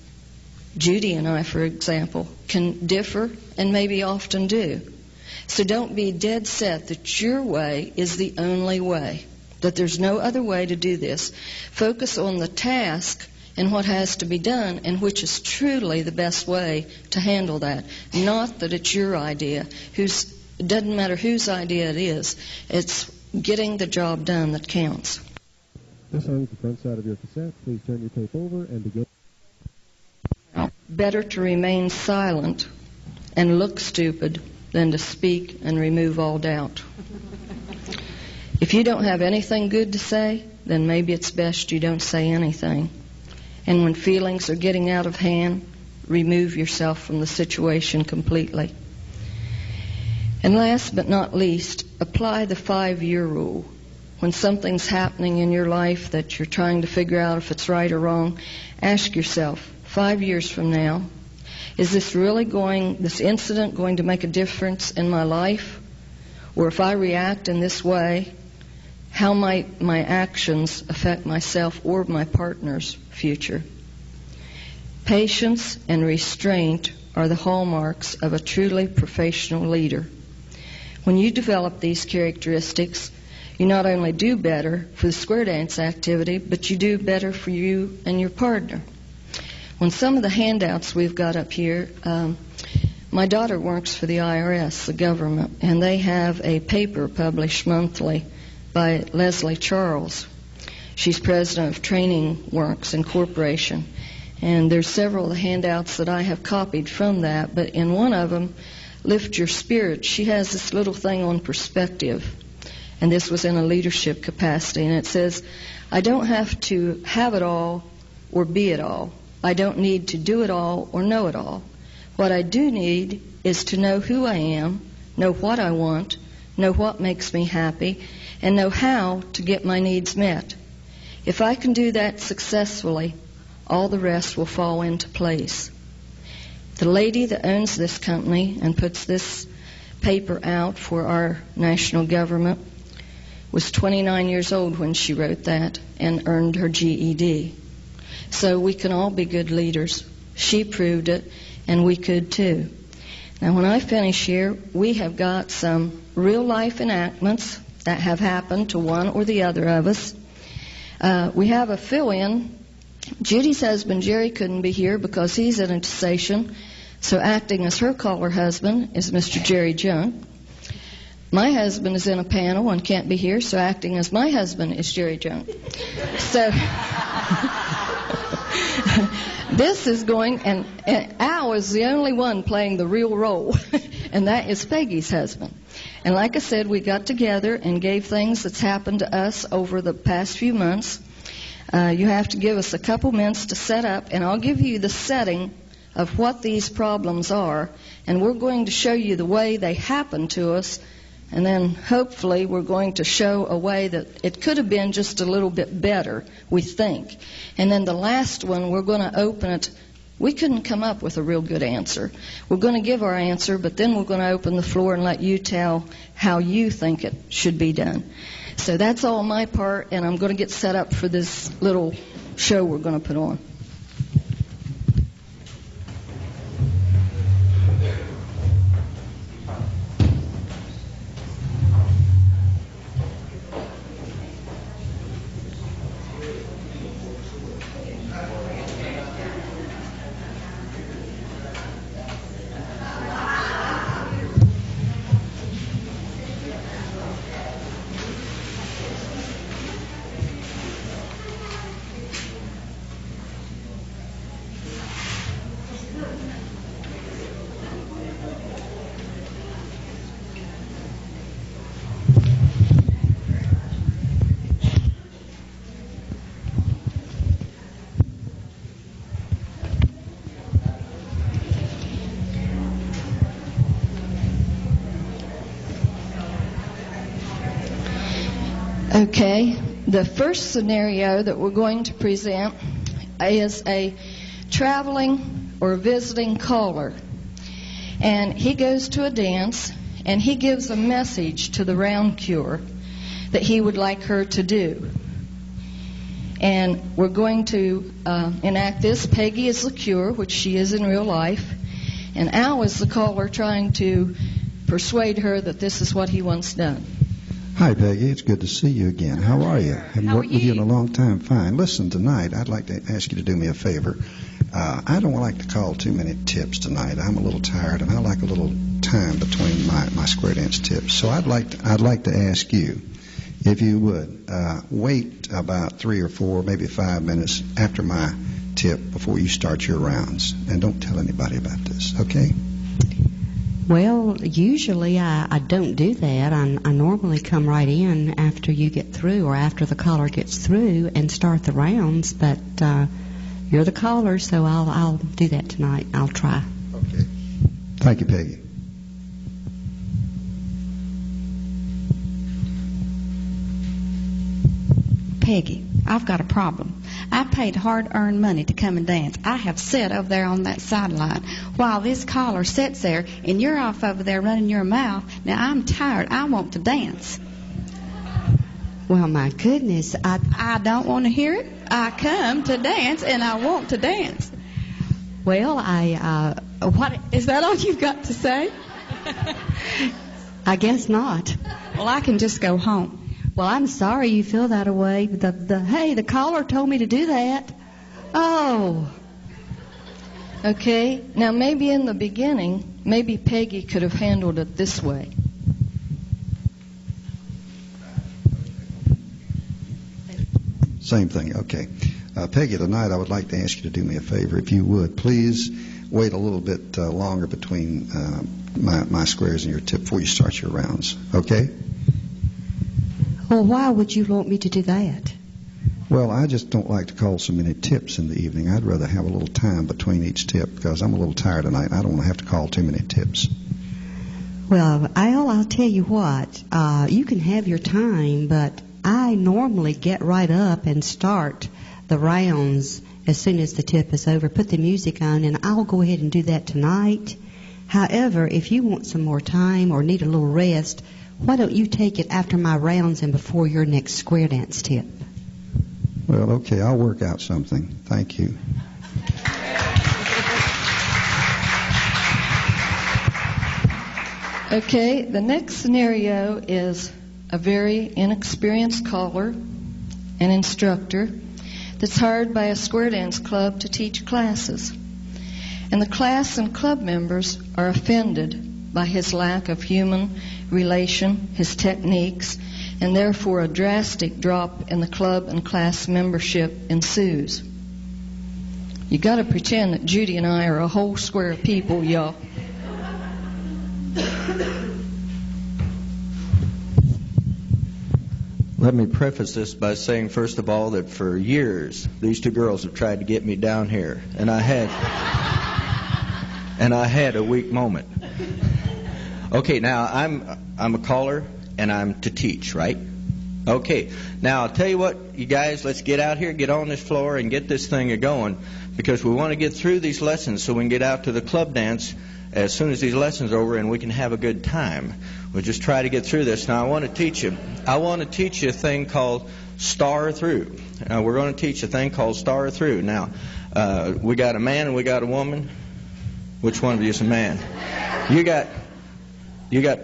Judy and I, for example, can differ and maybe often do. So don't be dead set that your way is the only way, that there's no other way to do this. Focus on the task and what has to be done, and which is truly the best way to handle that. Not that it's your idea. It doesn't matter whose idea it is. It's getting the job done that counts. This song is the front side of your cassette. Please turn your tape over and begin. Better to remain silent and look stupid than to speak and remove all doubt. If you don't have anything good to say, then maybe it's best you don't say anything. And when feelings are getting out of hand, remove yourself from the situation completely. And last but not least, apply the 5-year rule. When something's happening in your life that you're trying to figure out if it's right or wrong, ask yourself, 5 years from now, is this incident going to make a difference in my life? Or if I react in this way, how might my actions affect myself or my partner's future? Patience and restraint are the hallmarks of a truly professional leader. When you develop these characteristics, you not only do better for the square dance activity, but you do better for you and your partner. On some of the handouts we've got up here, my daughter works for the IRS, the government, and they have a paper published monthly by Leslie Charles. She's president of Training Works Incorporation. And there's several of the handouts that I have copied from that, but in one of them, Lift Your Spirit, she has this little thing on perspective. And this was in a leadership capacity. And it says, I don't have to have it all or be it all. I don't need to do it all or know it all. What I do need is to know who I am, know what I want, know what makes me happy, and know how to get my needs met. If I can do that successfully, all the rest will fall into place. The lady that owns this company and puts this paper out for our national government was 29 years old when she wrote that and earned her GED. So we can all be good leaders. She proved it, and we could too. Now when I finish here, we have got some real-life enactments that have happened to one or the other of us. We have a fill-in. Judy's husband, Jerry, couldn't be here because he's at a station, so acting as her caller husband is Mr. Jerry Junk. My husband is in a panel and can't be here, so acting as my husband is Jerry Junk. So this is going, and Al is the only one playing the real role, and that is Peggy's husband. And like I said, we got together and gave things that's happened to us over the past few months. You have to give us a couple minutes to set up, and I'll give you the setting of what these problems are, and we're going to show you the way they happen to us, and then hopefully we're going to show a way that it could have been just a little bit better, we think. And then the last one, we're going to open it. We couldn't come up with a real good answer. We're going to give our answer, but then we're going to open the floor and let you tell how you think it should be done. So that's all my part, and I'm going to get set up for this little show we're going to put on. Okay, the first scenario that we're going to present is a traveling or visiting caller. And he goes to a dance and he gives a message to the round cure that he would like her to do. And we're going to enact this. Peggy is the cure, which she is in real life, and Al is the caller trying to persuade her that this is what he wants done. Hi, Peggy. It's good to see you again. How are you? Haven't worked with you in a long time. Fine. Listen, tonight I'd like to ask you to do me a favor. I don't like to call too many tips tonight. I'm a little tired, and I like a little time between my square dance tips. So I'd like to ask you, if you would, wait about 3 or 4, maybe 5 minutes after my tip before you start your rounds, and don't tell anybody about this. Okay? Well, usually I don't do that. I normally come right in after you get through or after the caller gets through and start the rounds, but you're the caller, so I'll do that tonight. I'll try. Okay. Thank you, Peggy. Peggy, I've got a problem. I paid hard-earned money to come and dance. I have sat over there on that sideline while this caller sits there, and you're off over there running your mouth. Now, I'm tired. I want to dance. Well, my goodness, I don't want to hear it. I come to dance, and I want to dance. Well, what Is that all you've got to say? I guess not. Well, I can just go home. Well, I'm sorry you feel that way. Hey, the caller told me to do that. Oh. Okay, now maybe in the beginning, maybe Peggy could have handled it this way. Same thing. Okay. Peggy, tonight I would like to ask you to do me a favor. If you would, please wait a little bit longer between my squares and your tip before you start your rounds. Okay? Well, why would you want me to do that? Well, I just don't like to call so many tips in the evening. I'd rather have a little time between each tip because I'm a little tired tonight. I don't want to have to call too many tips. Well, I'll tell you what. You can have your time, but I normally get right up and start the rounds as soon as the tip is over. Put the music on, and I'll go ahead and do that tonight. However, if you want some more time or need a little rest, why don't you take it after my rounds and before your next square dance tip? Well, okay, I'll work out something. Thank you. Okay, the next scenario is a very inexperienced caller, an instructor, that's hired by a square dance club to teach classes. And the class and club members are offended by his lack of human relation, his techniques, and therefore a drastic drop in the club and class membership ensues. You got to pretend that Judy and I are a whole square of people, y'all. Let me preface this by saying, first of all, that for years these two girls have tried to get me down here, and I had a weak moment. Okay, now I'm a caller and I'm to teach, right? Okay, now I'll tell you what, you guys, let's get out here, get on this floor, and get this thing going, because we want to get through these lessons so we can get out to the club dance as soon as these lessons are over and we can have a good time. We'll just try to get through this. Now I want to teach you a thing called star through. We're going to teach a thing called star through. Now, we got a man and we got a woman. Which one of you is a man? You got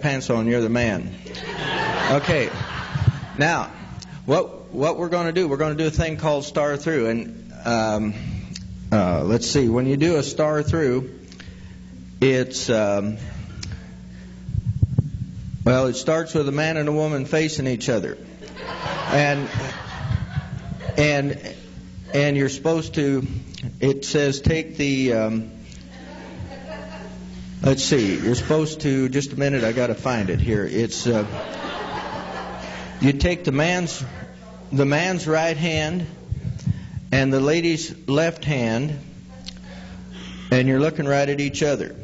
pants on, you're the man. Okay. Now, what we're going to do, we're going to do a thing called star through. And let's see, when you do a star through, it's, it starts with a man and a woman facing each other. And you're supposed to, it says take the, let's see, you're supposed to, just a minute, I got to find it here. It's, you take the man's right hand and the lady's left hand, and you're looking right at each other.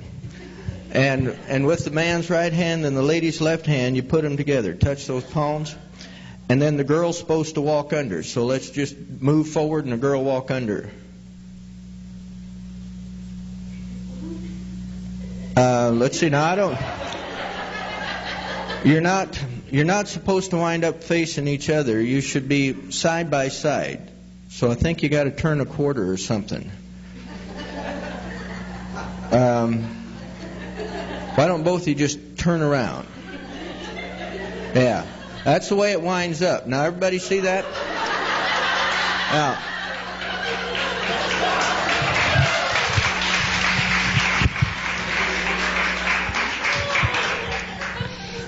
And with the man's right hand and the lady's left hand, you put them together. Touch those palms. And then the girl's supposed to walk under. So let's just move forward and the girl walk under. Let's see. Now I don't. You're not supposed to wind up facing each other. You should be side by side. So I think you got to turn a quarter or something. Why don't both of you just turn around? Yeah. That's the way it winds up. Now, everybody see that? Now,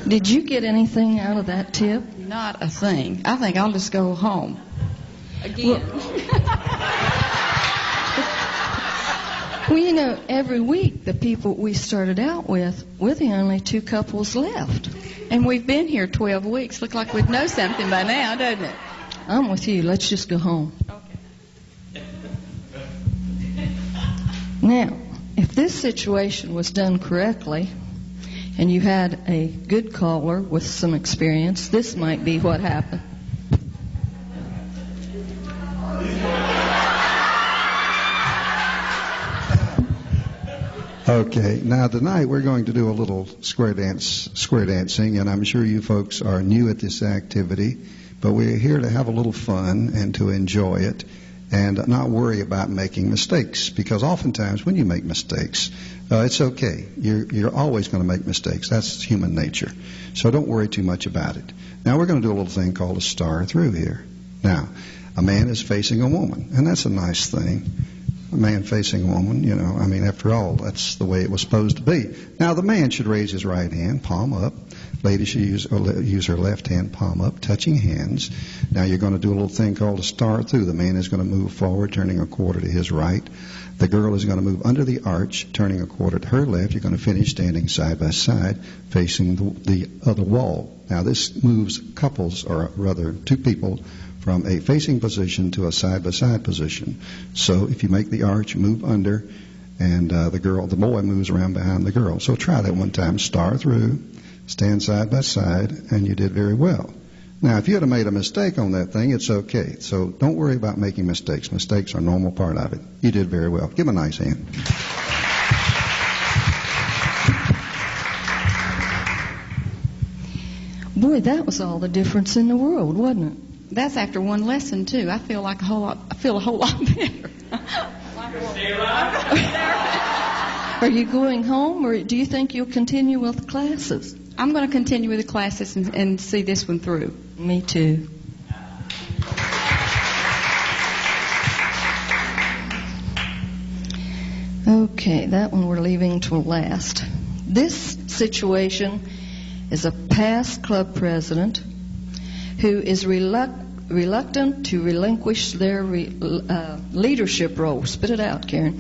Did you get anything out of that tip? Not a thing. I think I'll just go home. Again. Well, you know, every week the people we started out with, we're the only two couples left. And we've been here 12 weeks. Look like we'd know something by now, doesn't it? I'm with you. Let's just go home. Okay. Now, if this situation was done correctly, and you had a good caller with some experience, this might be what happened. Okay, now tonight we're going to do a little square dancing, and I'm sure you folks are new at this activity, but we're here to have a little fun and to enjoy it and not worry about making mistakes, because oftentimes when you make mistakes, it's okay. You're always going to make mistakes. That's human nature. So don't worry too much about it. Now we're going to do a little thing called a star through here. Now, a man is facing a woman, and that's a nice thing. A man facing a woman, you know, I mean, after all, that's the way it was supposed to be. Now, the man should raise his right hand, palm up. Lady should use her left hand, palm up, touching hands. Now, you're going to do a little thing called a star through. The man is going to move forward, turning a quarter to his right. The girl is going to move under the arch, turning a quarter to her left. You're going to finish standing side by side, facing the other wall. Now, this moves couples, or rather two people, from a facing position to a side-by-side position. So if you make the arch, move under, and the boy moves around behind the girl. So try that one time. Star through, stand side by side, and you did very well. Now, if you had made a mistake on that thing, it's okay. So don't worry about making mistakes. Mistakes are a normal part of it. You did very well. Give him a nice hand. Boy, that was all the difference in the world, wasn't it? That's after one lesson too. I feel a whole lot better. Stay around. Are you going home, or do you think you'll continue with the classes? I'm going to continue with the classes and see this one through. Me too. Okay, that one we're leaving till last. This situation is a past club president who is reluctant to relinquish their leadership role. Spit it out, Karen.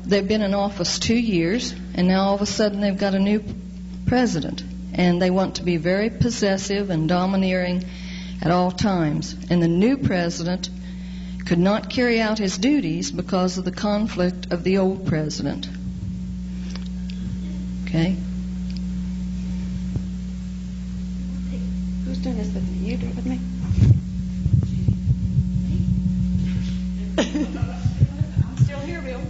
They've been in office 2 years, and now all of a sudden they've got a new president, and they want to be very possessive and domineering at all times. And the new president could not carry out his duties because of the conflict of the old president. Okay? Who's doing this with me? You do it with me? I'm still here, Bill.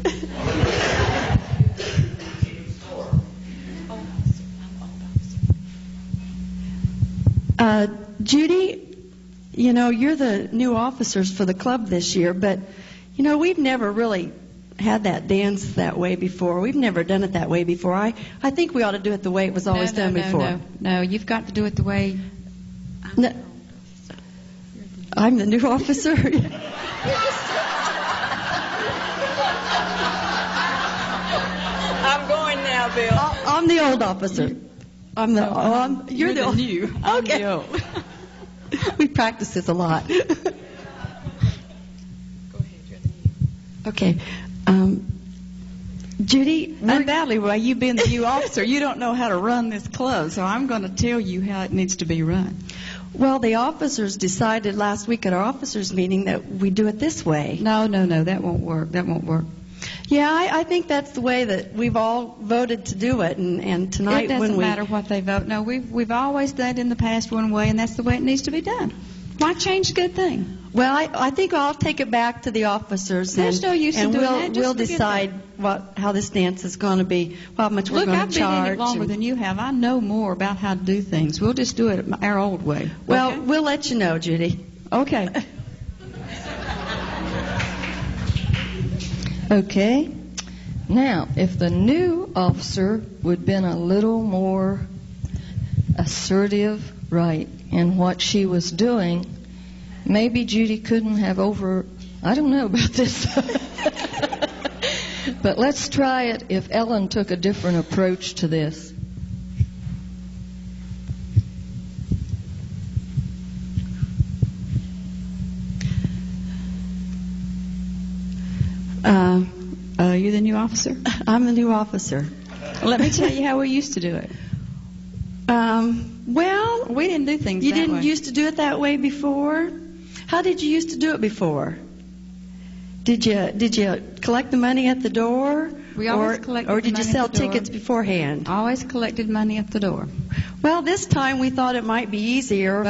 Judy, you know, you're the new officers for the club this year, but, you know, we've never really had that dance that way before. We've never done it that way before. I think we ought to do it the way it was always done before. No, you've got to do it the way... No. I'm the new officer. I'm going now, Bill. I'm the old officer. You're the new. Okay. I'm the old. We practice this a lot. Go ahead, you're the new. Okay. Judy, undoubtedly, while you've been the new officer, you don't know how to run this club, so I'm going to tell you how it needs to be run. Well, the officers decided last week at our officers' meeting that we do it this way. No, that won't work. That won't work. Yeah, I think that's the way that we've all voted to do it, and tonight It doesn't when we matter what they vote. No, we've always done it in the past one way, and that's the way it needs to be done. Why change a good thing? Well, I think I'll take it back to the officers, There's no use in doing that. Just we'll forget decide how this dance is going to be, how much we're Look, going I've to been charge. in it longer than you have. I know more about how to do things. We'll just do it our old way. Well, okay? we'll let you know, Judy. Okay. Okay. Now, if the new officer would have been a little more assertive, right, in what she was doing, maybe Judy couldn't have I don't know about this. But let's try it if Ellen took a different approach to this. Are you the new officer? I'm the new officer. Let me tell you how we used to do it. Well, We didn't do things you that didn't way. used to do it that way before. How did you used to do it before? Did you collect the money at the door? We always collected or did money you at sell the door. tickets beforehand? Always collected money at the door. Well, this time we thought it might be easier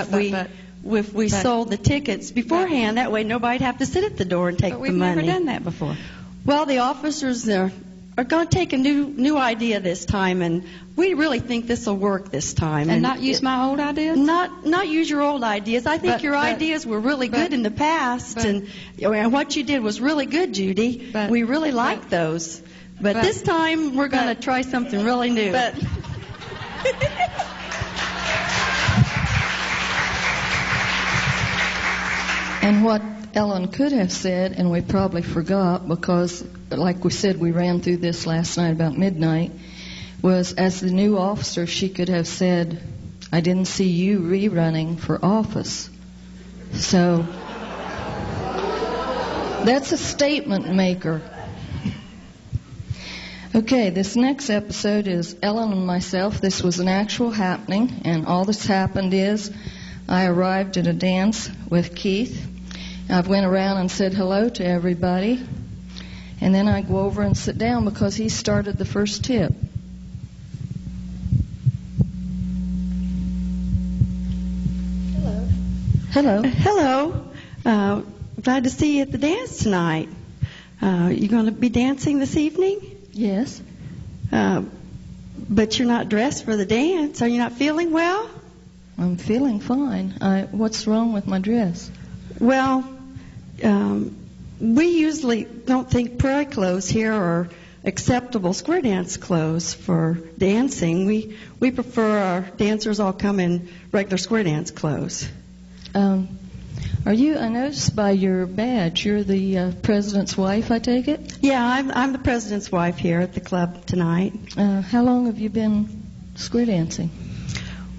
if we sold the tickets beforehand. That way nobody'd have to sit at the door and take But the we've money. never done that before. Well, the officers are going to take a new idea this time, and we really think this will work this time. And not use my old ideas? Not use your old ideas. I think your ideas were really good in the past, and what you did was really good, Judy. We really liked those. But this time we're going to try something really new. And what Ellen could have said, and we probably forgot because, like we said, we ran through this last night about midnight, was as the new officer, she could have said, I didn't see you rerunning for office. So that's a statement maker. Okay, this next episode is Ellen and myself. This was an actual happening, and all that's happened is I arrived at a dance with Keith. I went around and said hello to everybody, and then I go over and sit down because he started the first tip. Hello. Hello. Glad to see you at the dance tonight. You going to be dancing this evening? Yes. But you're not dressed for the dance. Are you not feeling well? I'm feeling fine. What's wrong with my dress? Well, we usually don't think prairie clothes here are acceptable square dance clothes for dancing. We prefer our dancers all come in regular square dance clothes. Are you, I noticed by your badge, you're the president's wife, I take it? Yeah, I'm the president's wife here at the club tonight. How long have you been square dancing?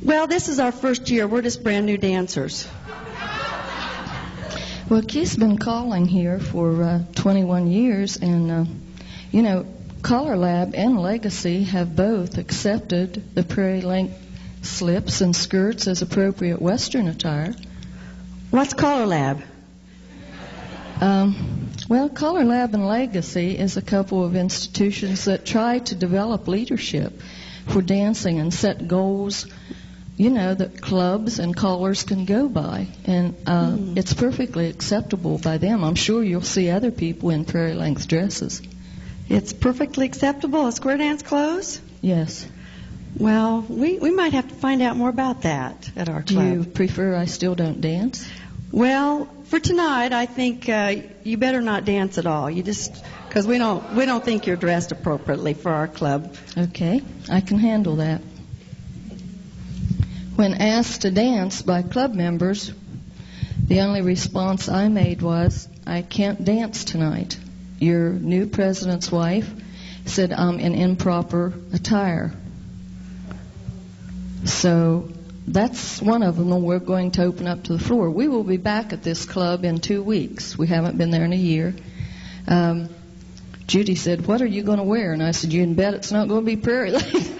Well, this is our first year. We're just brand new dancers. Well, Keith's been calling here for 21 years, and, CALLERLAB and Legacy have both accepted the prairie length slips and skirts as appropriate Western attire. What's CALLERLAB? Well, CALLERLAB and Legacy is a couple of institutions that try to develop leadership for dancing and set goals, that clubs and callers can go by. And it's perfectly acceptable by them. I'm sure you'll see other people in prairie length dresses. It's perfectly acceptable as square dance clothes? Yes. Well, we might have to find out more about that at our club. Do you prefer I still don't dance? Well, for tonight, I think you better not dance at all. You just, because we don't think you're dressed appropriately for our club. Okay, I can handle that. When asked to dance by club members, the only response I made was, I can't dance tonight. Your new president's wife said I'm in improper attire. So that's one of them, and we're going to open up to the floor. We will be back at this club in 2 weeks. We haven't been there in a year. Judy said, what are you going to wear? And I said, you can bet it's not going to be prairie length.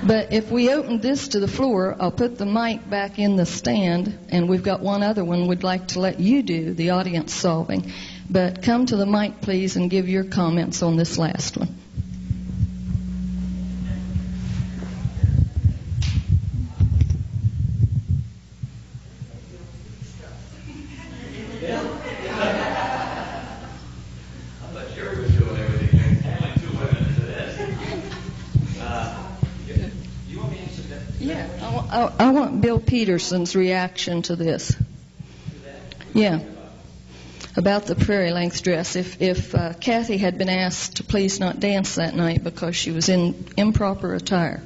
But if we open this to the floor, I'll put the mic back in the stand, and we've got one other one we'd like to let you do, the audience solving. But come to the mic, please, and give your comments on this last one. I want Bill Peterson's reaction to this. Yeah, about the prairie length dress. If Kathy had been asked to please not dance that night because she was in improper attire.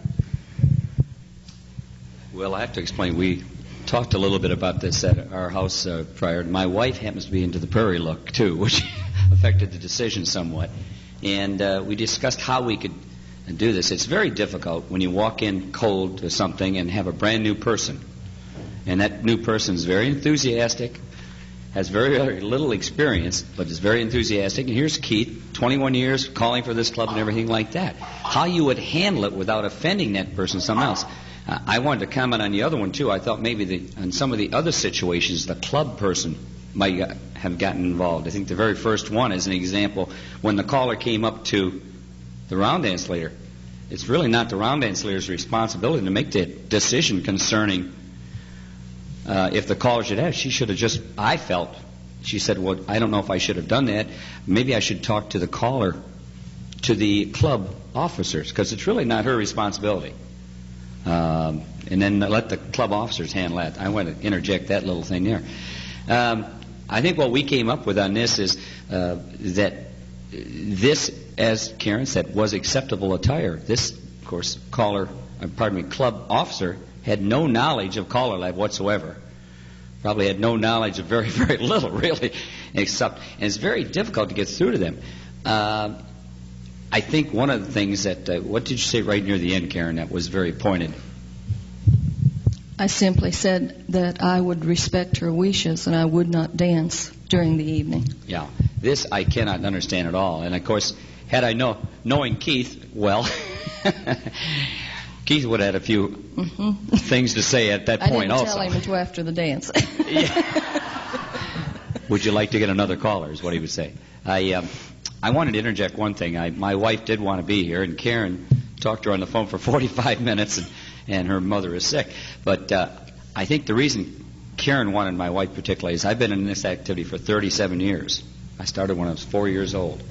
Well, I have to explain. We talked a little bit about this at our house prior. My wife happens to be into the prairie look too, which affected the decision somewhat. And we discussed how we could do this. It's very difficult when you walk in cold to something and have a brand new person. And that new person is very enthusiastic, has very, very little experience, but is very enthusiastic. And here's Keith, 21 years, calling for this club and everything like that. How you would handle it without offending that person, someone else. I wanted to comment on the other one, too. I thought maybe on some of the other situations, the club person might have gotten involved. I think the very first one is an example. When the caller came up to the round dance leader, it's really not the round dance leader's responsibility to make that decision concerning if the caller should have. She should have just, I felt, she said, well, I don't know if I should have done that. Maybe I should talk to the caller, to the club officers, because it's really not her responsibility. And then let the club officers handle that. I want to interject that little thing there. I think what we came up with on this is that this, as Karen said, was acceptable attire. This, of course, club officer had no knowledge of CALLERLAB whatsoever. Probably had no knowledge of very, very little, really, and it's very difficult to get through to them. I think one of the things that, what did you say right near the end, Karen, that was very pointed? I simply said that I would respect her wishes and I would not dance during the evening. Yeah, this I cannot understand at all. And of course, had I knowing Keith well, Keith would have had a few things to say at that point also. I didn't tell him until after the dance. Would you like to get another caller is what he would say. I wanted to interject one thing. My wife did want to be here, and Karen talked to her on the phone for 45 minutes, and her mother is sick. But I think the reason Karen wanted my wife particularly is I've been in this activity for 37 years. I started when I was 4 years old.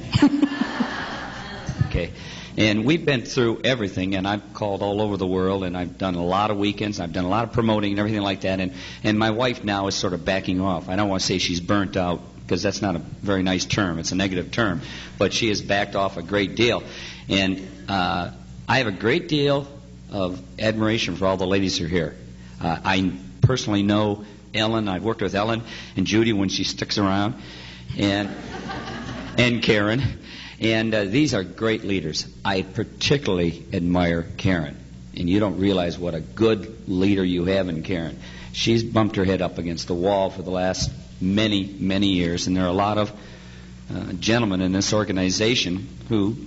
Okay. And we've been through everything, and I've called all over the world, and I've done a lot of weekends. I've done a lot of promoting and everything like that. And my wife now is sort of backing off. I don't want to say she's burnt out, because that's not a very nice term. It's a negative term. But she has backed off a great deal. And I have a great deal of admiration for all the ladies who are here. I personally know Ellen. I've worked with Ellen and Judy when she sticks around, and Karen. And these are great leaders. I particularly admire Karen. And you don't realize what a good leader you have in Karen. She's bumped her head up against the wall for the last many, many years. And there are a lot of gentlemen in this organization who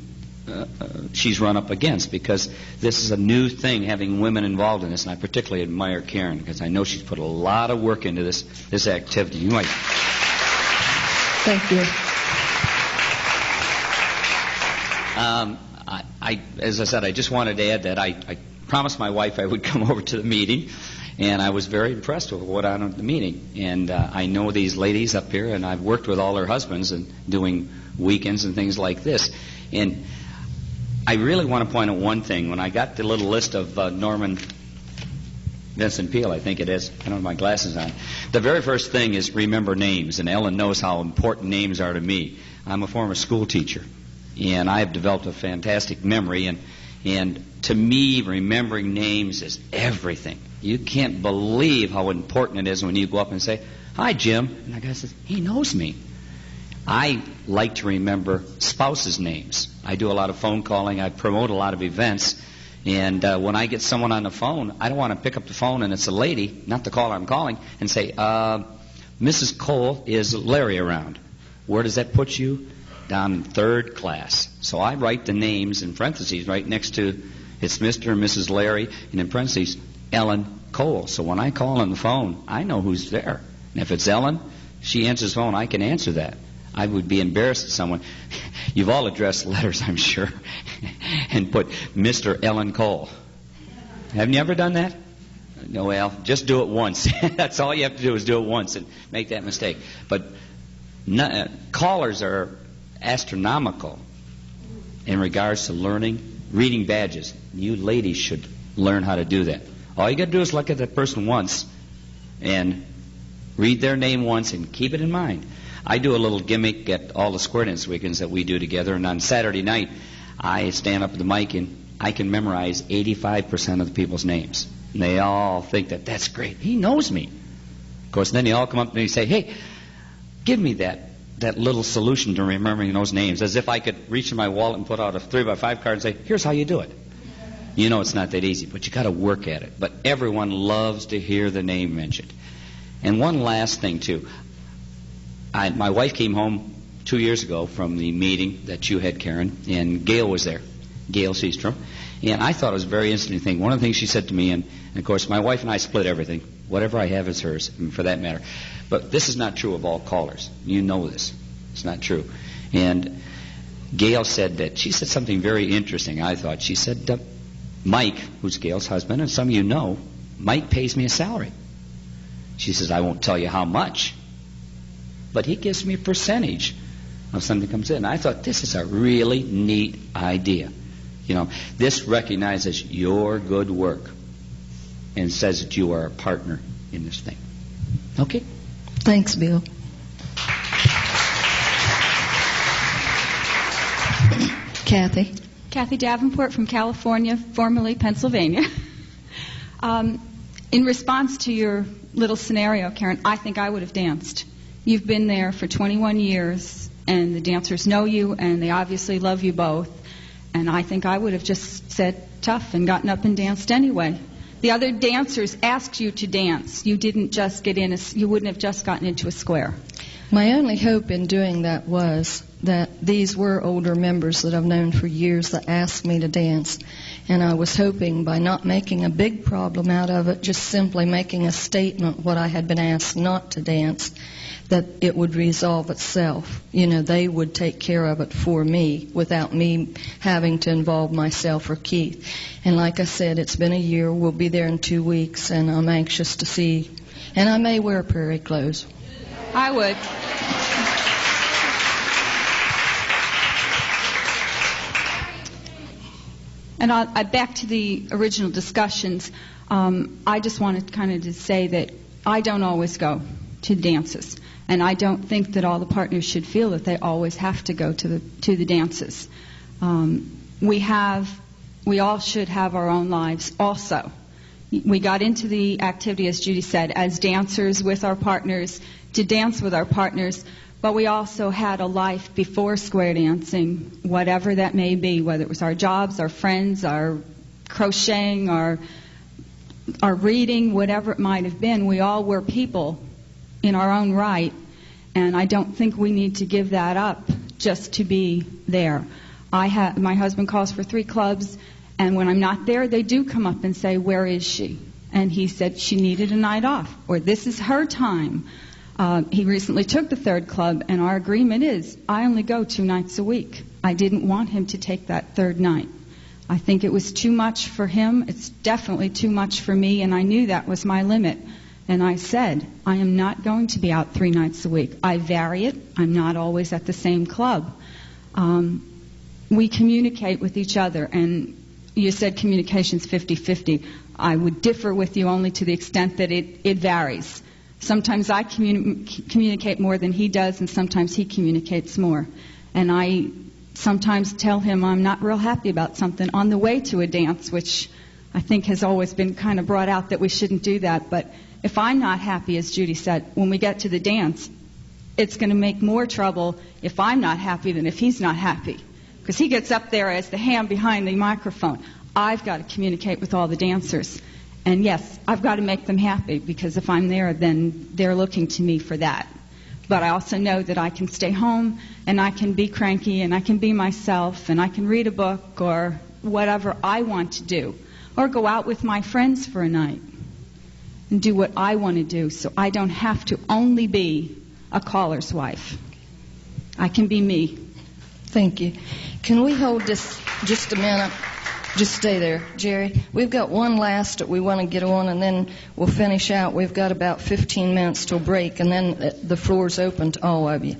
she's run up against, because this is a new thing, having women involved in this. And I particularly admire Karen, because I know she's put a lot of work into this activity. You might. Thank you. As I said, I just wanted to add that I promised my wife I would come over to the meeting, and I was very impressed with what happened at the meeting. And I know these ladies up here, and I've worked with all their husbands and doing weekends and things like this. And I really want to point out one thing. When I got the little list of Norman Vincent Peale, I think it is. I don't have my glasses on. The very first thing is remember names, and Ellen knows how important names are to me. I'm a former school teacher, and I have developed a fantastic memory, and to me, remembering names is everything. You can't believe how important it is when you go up and say, "Hi, Jim," and the guy says, "He knows me." I like to remember spouses' names. I do a lot of phone calling. I promote a lot of events. And when I get someone on the phone, I don't want to pick up the phone and it's a lady, not the caller I'm calling, and say, "Mrs. Cole, is Larry around?" Where does that put you? Down in third class. So I write the names in parentheses right next to, it's Mr. and Mrs. Larry, and in parentheses, Ellen Cole. So when I call on the phone, I know who's there. And if it's Ellen, she answers the phone, I can answer that. I would be embarrassed to someone. You've all addressed letters, I'm sure, and put Mr. Ellen Cole. Haven't you ever done that? No, well, just do it once. That's all you have to do is do it once and make that mistake. But callers are astronomical in regards to learning, reading badges. You ladies should learn how to do that. All you got to do is look at that person once and read their name once and keep it in mind. I do a little gimmick at all the square dance weekends that we do together, and on Saturday night I stand up at the mic and I can memorize 85% of the people's names. And they all think that that's great. He knows me. Of course, then they all come up to me and say, hey, give me that little solution to remembering those names, as if I could reach in my wallet and put out a 3x5 card and say, here's how you do it. You know it's not that easy, but you got to work at it. But everyone loves to hear the name mentioned. And one last thing, too. My wife came home 2 years ago from the meeting that you had, Karen, and Gail was there, Gail Seastrom. And I thought it was a very interesting thing. One of the things she said to me, and of course my wife and I split everything. Whatever I have is hers, for that matter. But this is not true of all callers. You know this. It's not true. And Gail said she said something very interesting, I thought. She said, Mike, who's Gail's husband, and some of you know, Mike pays me a salary. She says, I won't tell you how much, but he gives me a percentage of something that comes in. I thought, this is a really neat idea. You know, this recognizes your good work and says that you are a partner in this thing. Okay? Thanks, Bill. Kathy. Kathy Davenport from California, formerly Pennsylvania. In response to your little scenario, Karen, I think I would have danced. You've been there for 21 years, and the dancers know you, and they obviously love you both. And I think I would have just said tough and gotten up and danced anyway. The other dancers asked you to dance. You didn't just get in. You wouldn't have just gotten into a square. My only hope in doing that was that these were older members that I've known for years that asked me to dance. And I was hoping by not making a big problem out of it, just simply making a statement what I had been asked not to dance, that it would resolve itself. You know, they would take care of it for me without me having to involve myself or Keith. And like I said, it's been a year. We'll be there in 2 weeks, and I'm anxious to see. And I may wear prairie clothes. I would. And back to the original discussions, I just wanted kind of to say that I don't always go to dances. And I don't think that all the partners should feel that they always have to go to the dances. We all should have our own lives also. We got into the activity, as Judy said, as dancers with our partners, to dance with our partners, but we also had a life before square dancing, whatever that may be, whether it was our jobs, our friends, our crocheting, our reading, whatever it might have been. We all were people in our own right, and I don't think we need to give that up just to be there. My husband calls for 3 clubs, and when I'm not there, they do come up and say, where is she? And he said she needed a night off, or this is her time. He recently took the 3rd club, and our agreement is I only go 2 nights a week. I didn't want him to take that 3rd night. I think it was too much for him. It's definitely too much for me, and I knew that was my limit. And I said, I am not going to be out 3 nights a week. I vary it. I'm not always at the same club. We communicate with each other, and you said communication's 50-50. I would differ with you only to the extent that it varies. Sometimes I communicate more than he does, and sometimes he communicates more. And I sometimes tell him I'm not real happy about something on the way to a dance, which I think has always been kind of brought out that we shouldn't do that. But if I'm not happy, as Judy said, when we get to the dance, it's going to make more trouble if I'm not happy than if he's not happy. Because he gets up there as the ham behind the microphone. I've got to communicate with all the dancers. And yes, I've got to make them happy, because if I'm there, then they're looking to me for that. But I also know that I can stay home, and I can be cranky, and I can be myself, and I can read a book or whatever I want to do. Or go out with my friends for a night and do what I want to do, so I don't have to only be a caller's wife. I can be me. Thank you. Can we hold this just a minute? Just stay there, Jerry. We've got one last that we want to get on, and then we'll finish out. We've got about 15 minutes till break, and then the floor's open to all of you.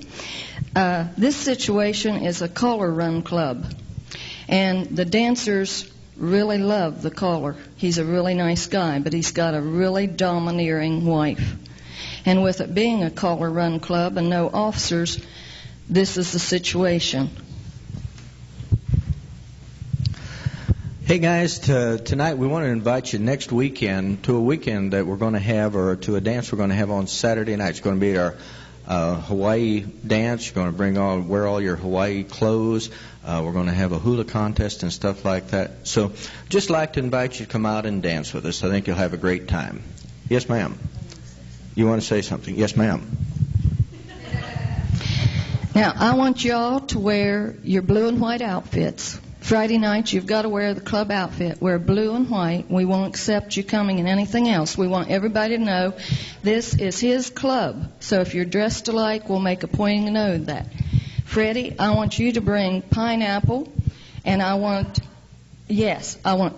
This situation is a caller run club, and the dancers really love the caller. He's a really nice guy, but he's got a really domineering wife. And with it being a caller run club and no officers, this is the situation. Hey guys, tonight we want to invite you next weekend to a weekend that we're going to have, or to a dance we're going to have on Saturday night. It's going to be our Hawaii dance. You're going to wear all your Hawaii clothes. We're going to have a hula contest and stuff like that. So just like to invite you to come out and dance with us. I think you'll have a great time. Yes, ma'am. You want to say something? Yes, ma'am. Now, I want y'all to wear your blue and white outfits. Friday night, you've got to wear the club outfit. Wear blue and white. We won't accept you coming in anything else. We want everybody to know this is his club. So if you're dressed alike, we'll make a point to know that. Freddie, I want you to bring pineapple, and I want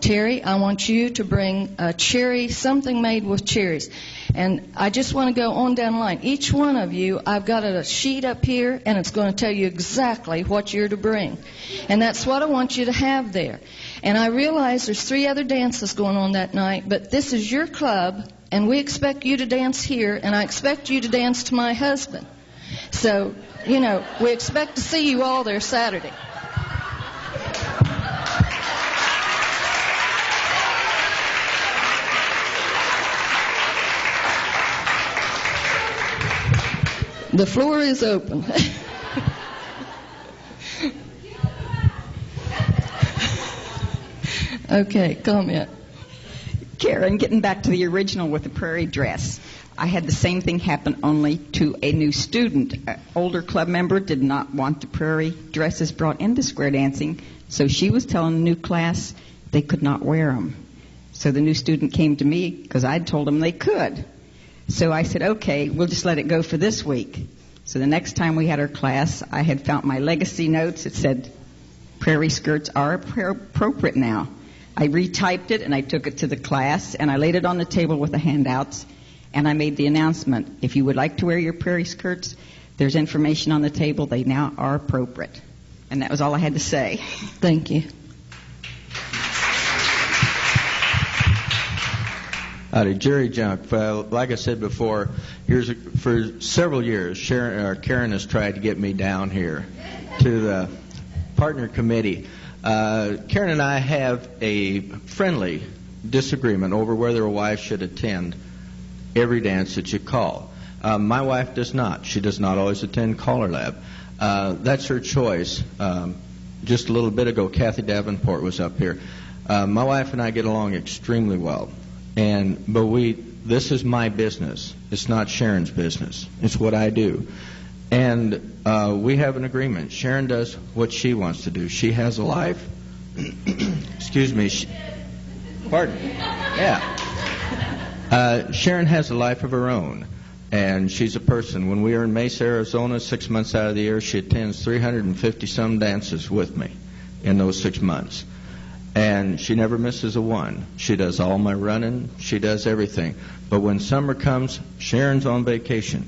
Terry, I want you to bring a cherry, something made with cherries. And I just want to go on down the line. Each one of you, I've got a sheet up here, and it's going to tell you exactly what you're to bring. And that's what I want you to have there. And I realize there's 3 other dances going on that night, but this is your club, and we expect you to dance here, and I expect you to dance to my husband. So, we expect to see you all there Saturday. The floor is open. Okay, comment. Karen, getting back to the original with the prairie dress. I had the same thing happen, only to a new student. An older club member did not want the prairie dresses brought into square dancing, so she was telling the new class they could not wear them. So the new student came to me because I'd told them they could. So I said, okay, we'll just let it go for this week. So the next time we had our class, I had found my legacy notes. It said, prairie skirts are appropriate now. I retyped it, and I took it to the class, and I laid it on the table with the handouts, and I made the announcement, if you would like to wear your prairie skirts, there's information on the table. They now are appropriate. And that was all I had to say. Thank you. Howdy, Jerry Junk. Like I said before, for several years, Karen has tried to get me down here to the partner committee. Karen and I have a friendly disagreement over whether a wife should attend every dance that you call. My wife does not. She does not always attend CALLERLAB. That's her choice. Just a little bit ago, Kathy Davenport was up here. My wife and I get along extremely well. But this is my business. It's not Sharon's business. It's what I do. And we have an agreement. Sharon does what she wants to do. She has a life. Excuse me. Pardon? Yeah. Sharon has a life of her own. And she's a person. When we are in Mesa, Arizona, 6 months out of the year, she attends 350-some dances with me in those 6 months. And she never misses a one. She does all my running. She does everything. But when summer comes, Sharon's on vacation.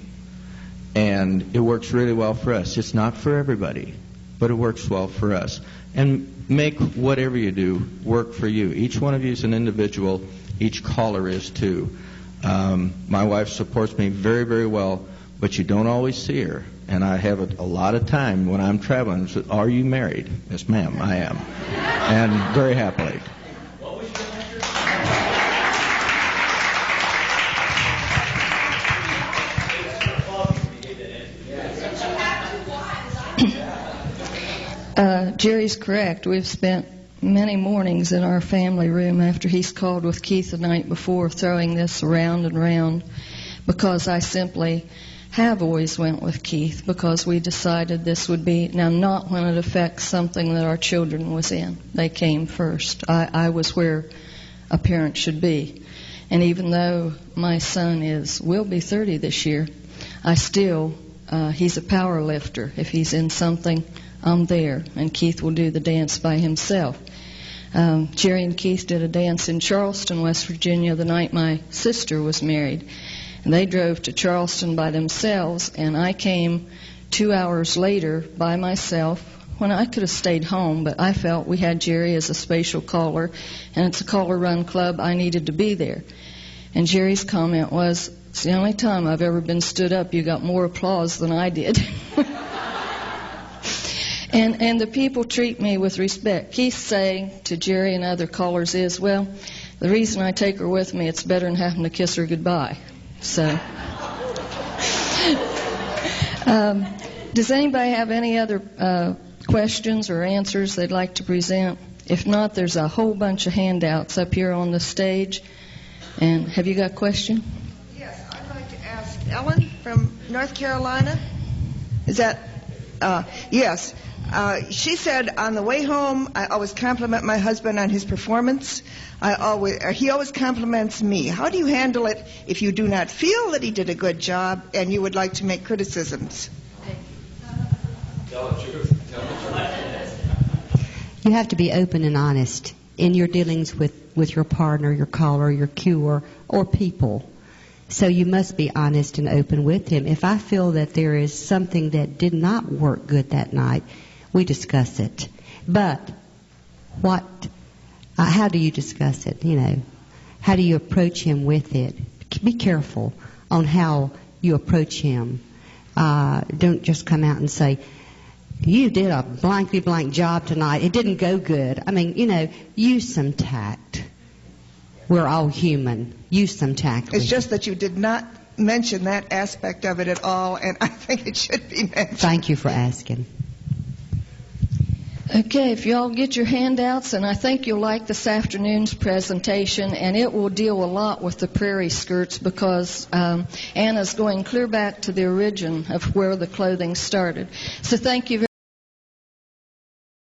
And it works really well for us. It's not for everybody, but it works well for us. And make whatever you do work for you. Each one of you is an individual. Each caller is too. My wife supports me very, very well, but you don't always see her. And I have a lot of time when I'm traveling. So, are you married? Yes, ma'am, I am. And very happily. Jerry's correct. We've spent many mornings in our family room after he's called with Keith the night before throwing this around and around, because I simply have always went with Keith because we decided this would be, now not when it affects something that our children was in. They came first. I was where a parent should be. And even though my son will be 30 this year, I still he's a power lifter. If he's in something, I'm there. And Keith will do the dance by himself. Jerry and Keith did a dance in Charleston, West Virginia, the night my sister was married. And they drove to Charleston by themselves, and I came 2 hours later by myself when I could have stayed home, but I felt we had Jerry as a spatial caller, and it's a caller-run club. I needed to be there. And Jerry's comment was, "It's the only time I've ever been stood up. You got more applause than I did." And the people treat me with respect. Keith's saying to Jerry and other callers is, well, the reason I take her with me, it's better than having to kiss her goodbye. So, does anybody have any other questions or answers they'd like to present? If not, there's a whole bunch of handouts up here on the stage. And have you got a question? Yes, I'd like to ask Ellen from North Carolina. Is that? Yes. She said on the way home, I always compliment my husband on his performance. He always compliments me. How do you handle it if you do not feel that he did a good job and you would like to make criticisms? Tell the truth. You have to be open and honest in your dealings with your partner, your caller, your cuer, or people. So you must be honest and open with him. If I feel that there is something that did not work good that night, we discuss it. But how do you discuss it? How do you approach him with it? Be careful on how you approach him. Don't just come out and say, "You did a blankety blank job tonight. It didn't go good." I mean, use some tact. We're all human. Use some tact. It's just that you did not mention that aspect of it at all, and I think it should be mentioned. Thank you for asking. Okay, if you all get your handouts, and I think you'll like this afternoon's presentation, and it will deal a lot with the prairie skirts because Anna's going clear back to the origin of where the clothing started. So thank you very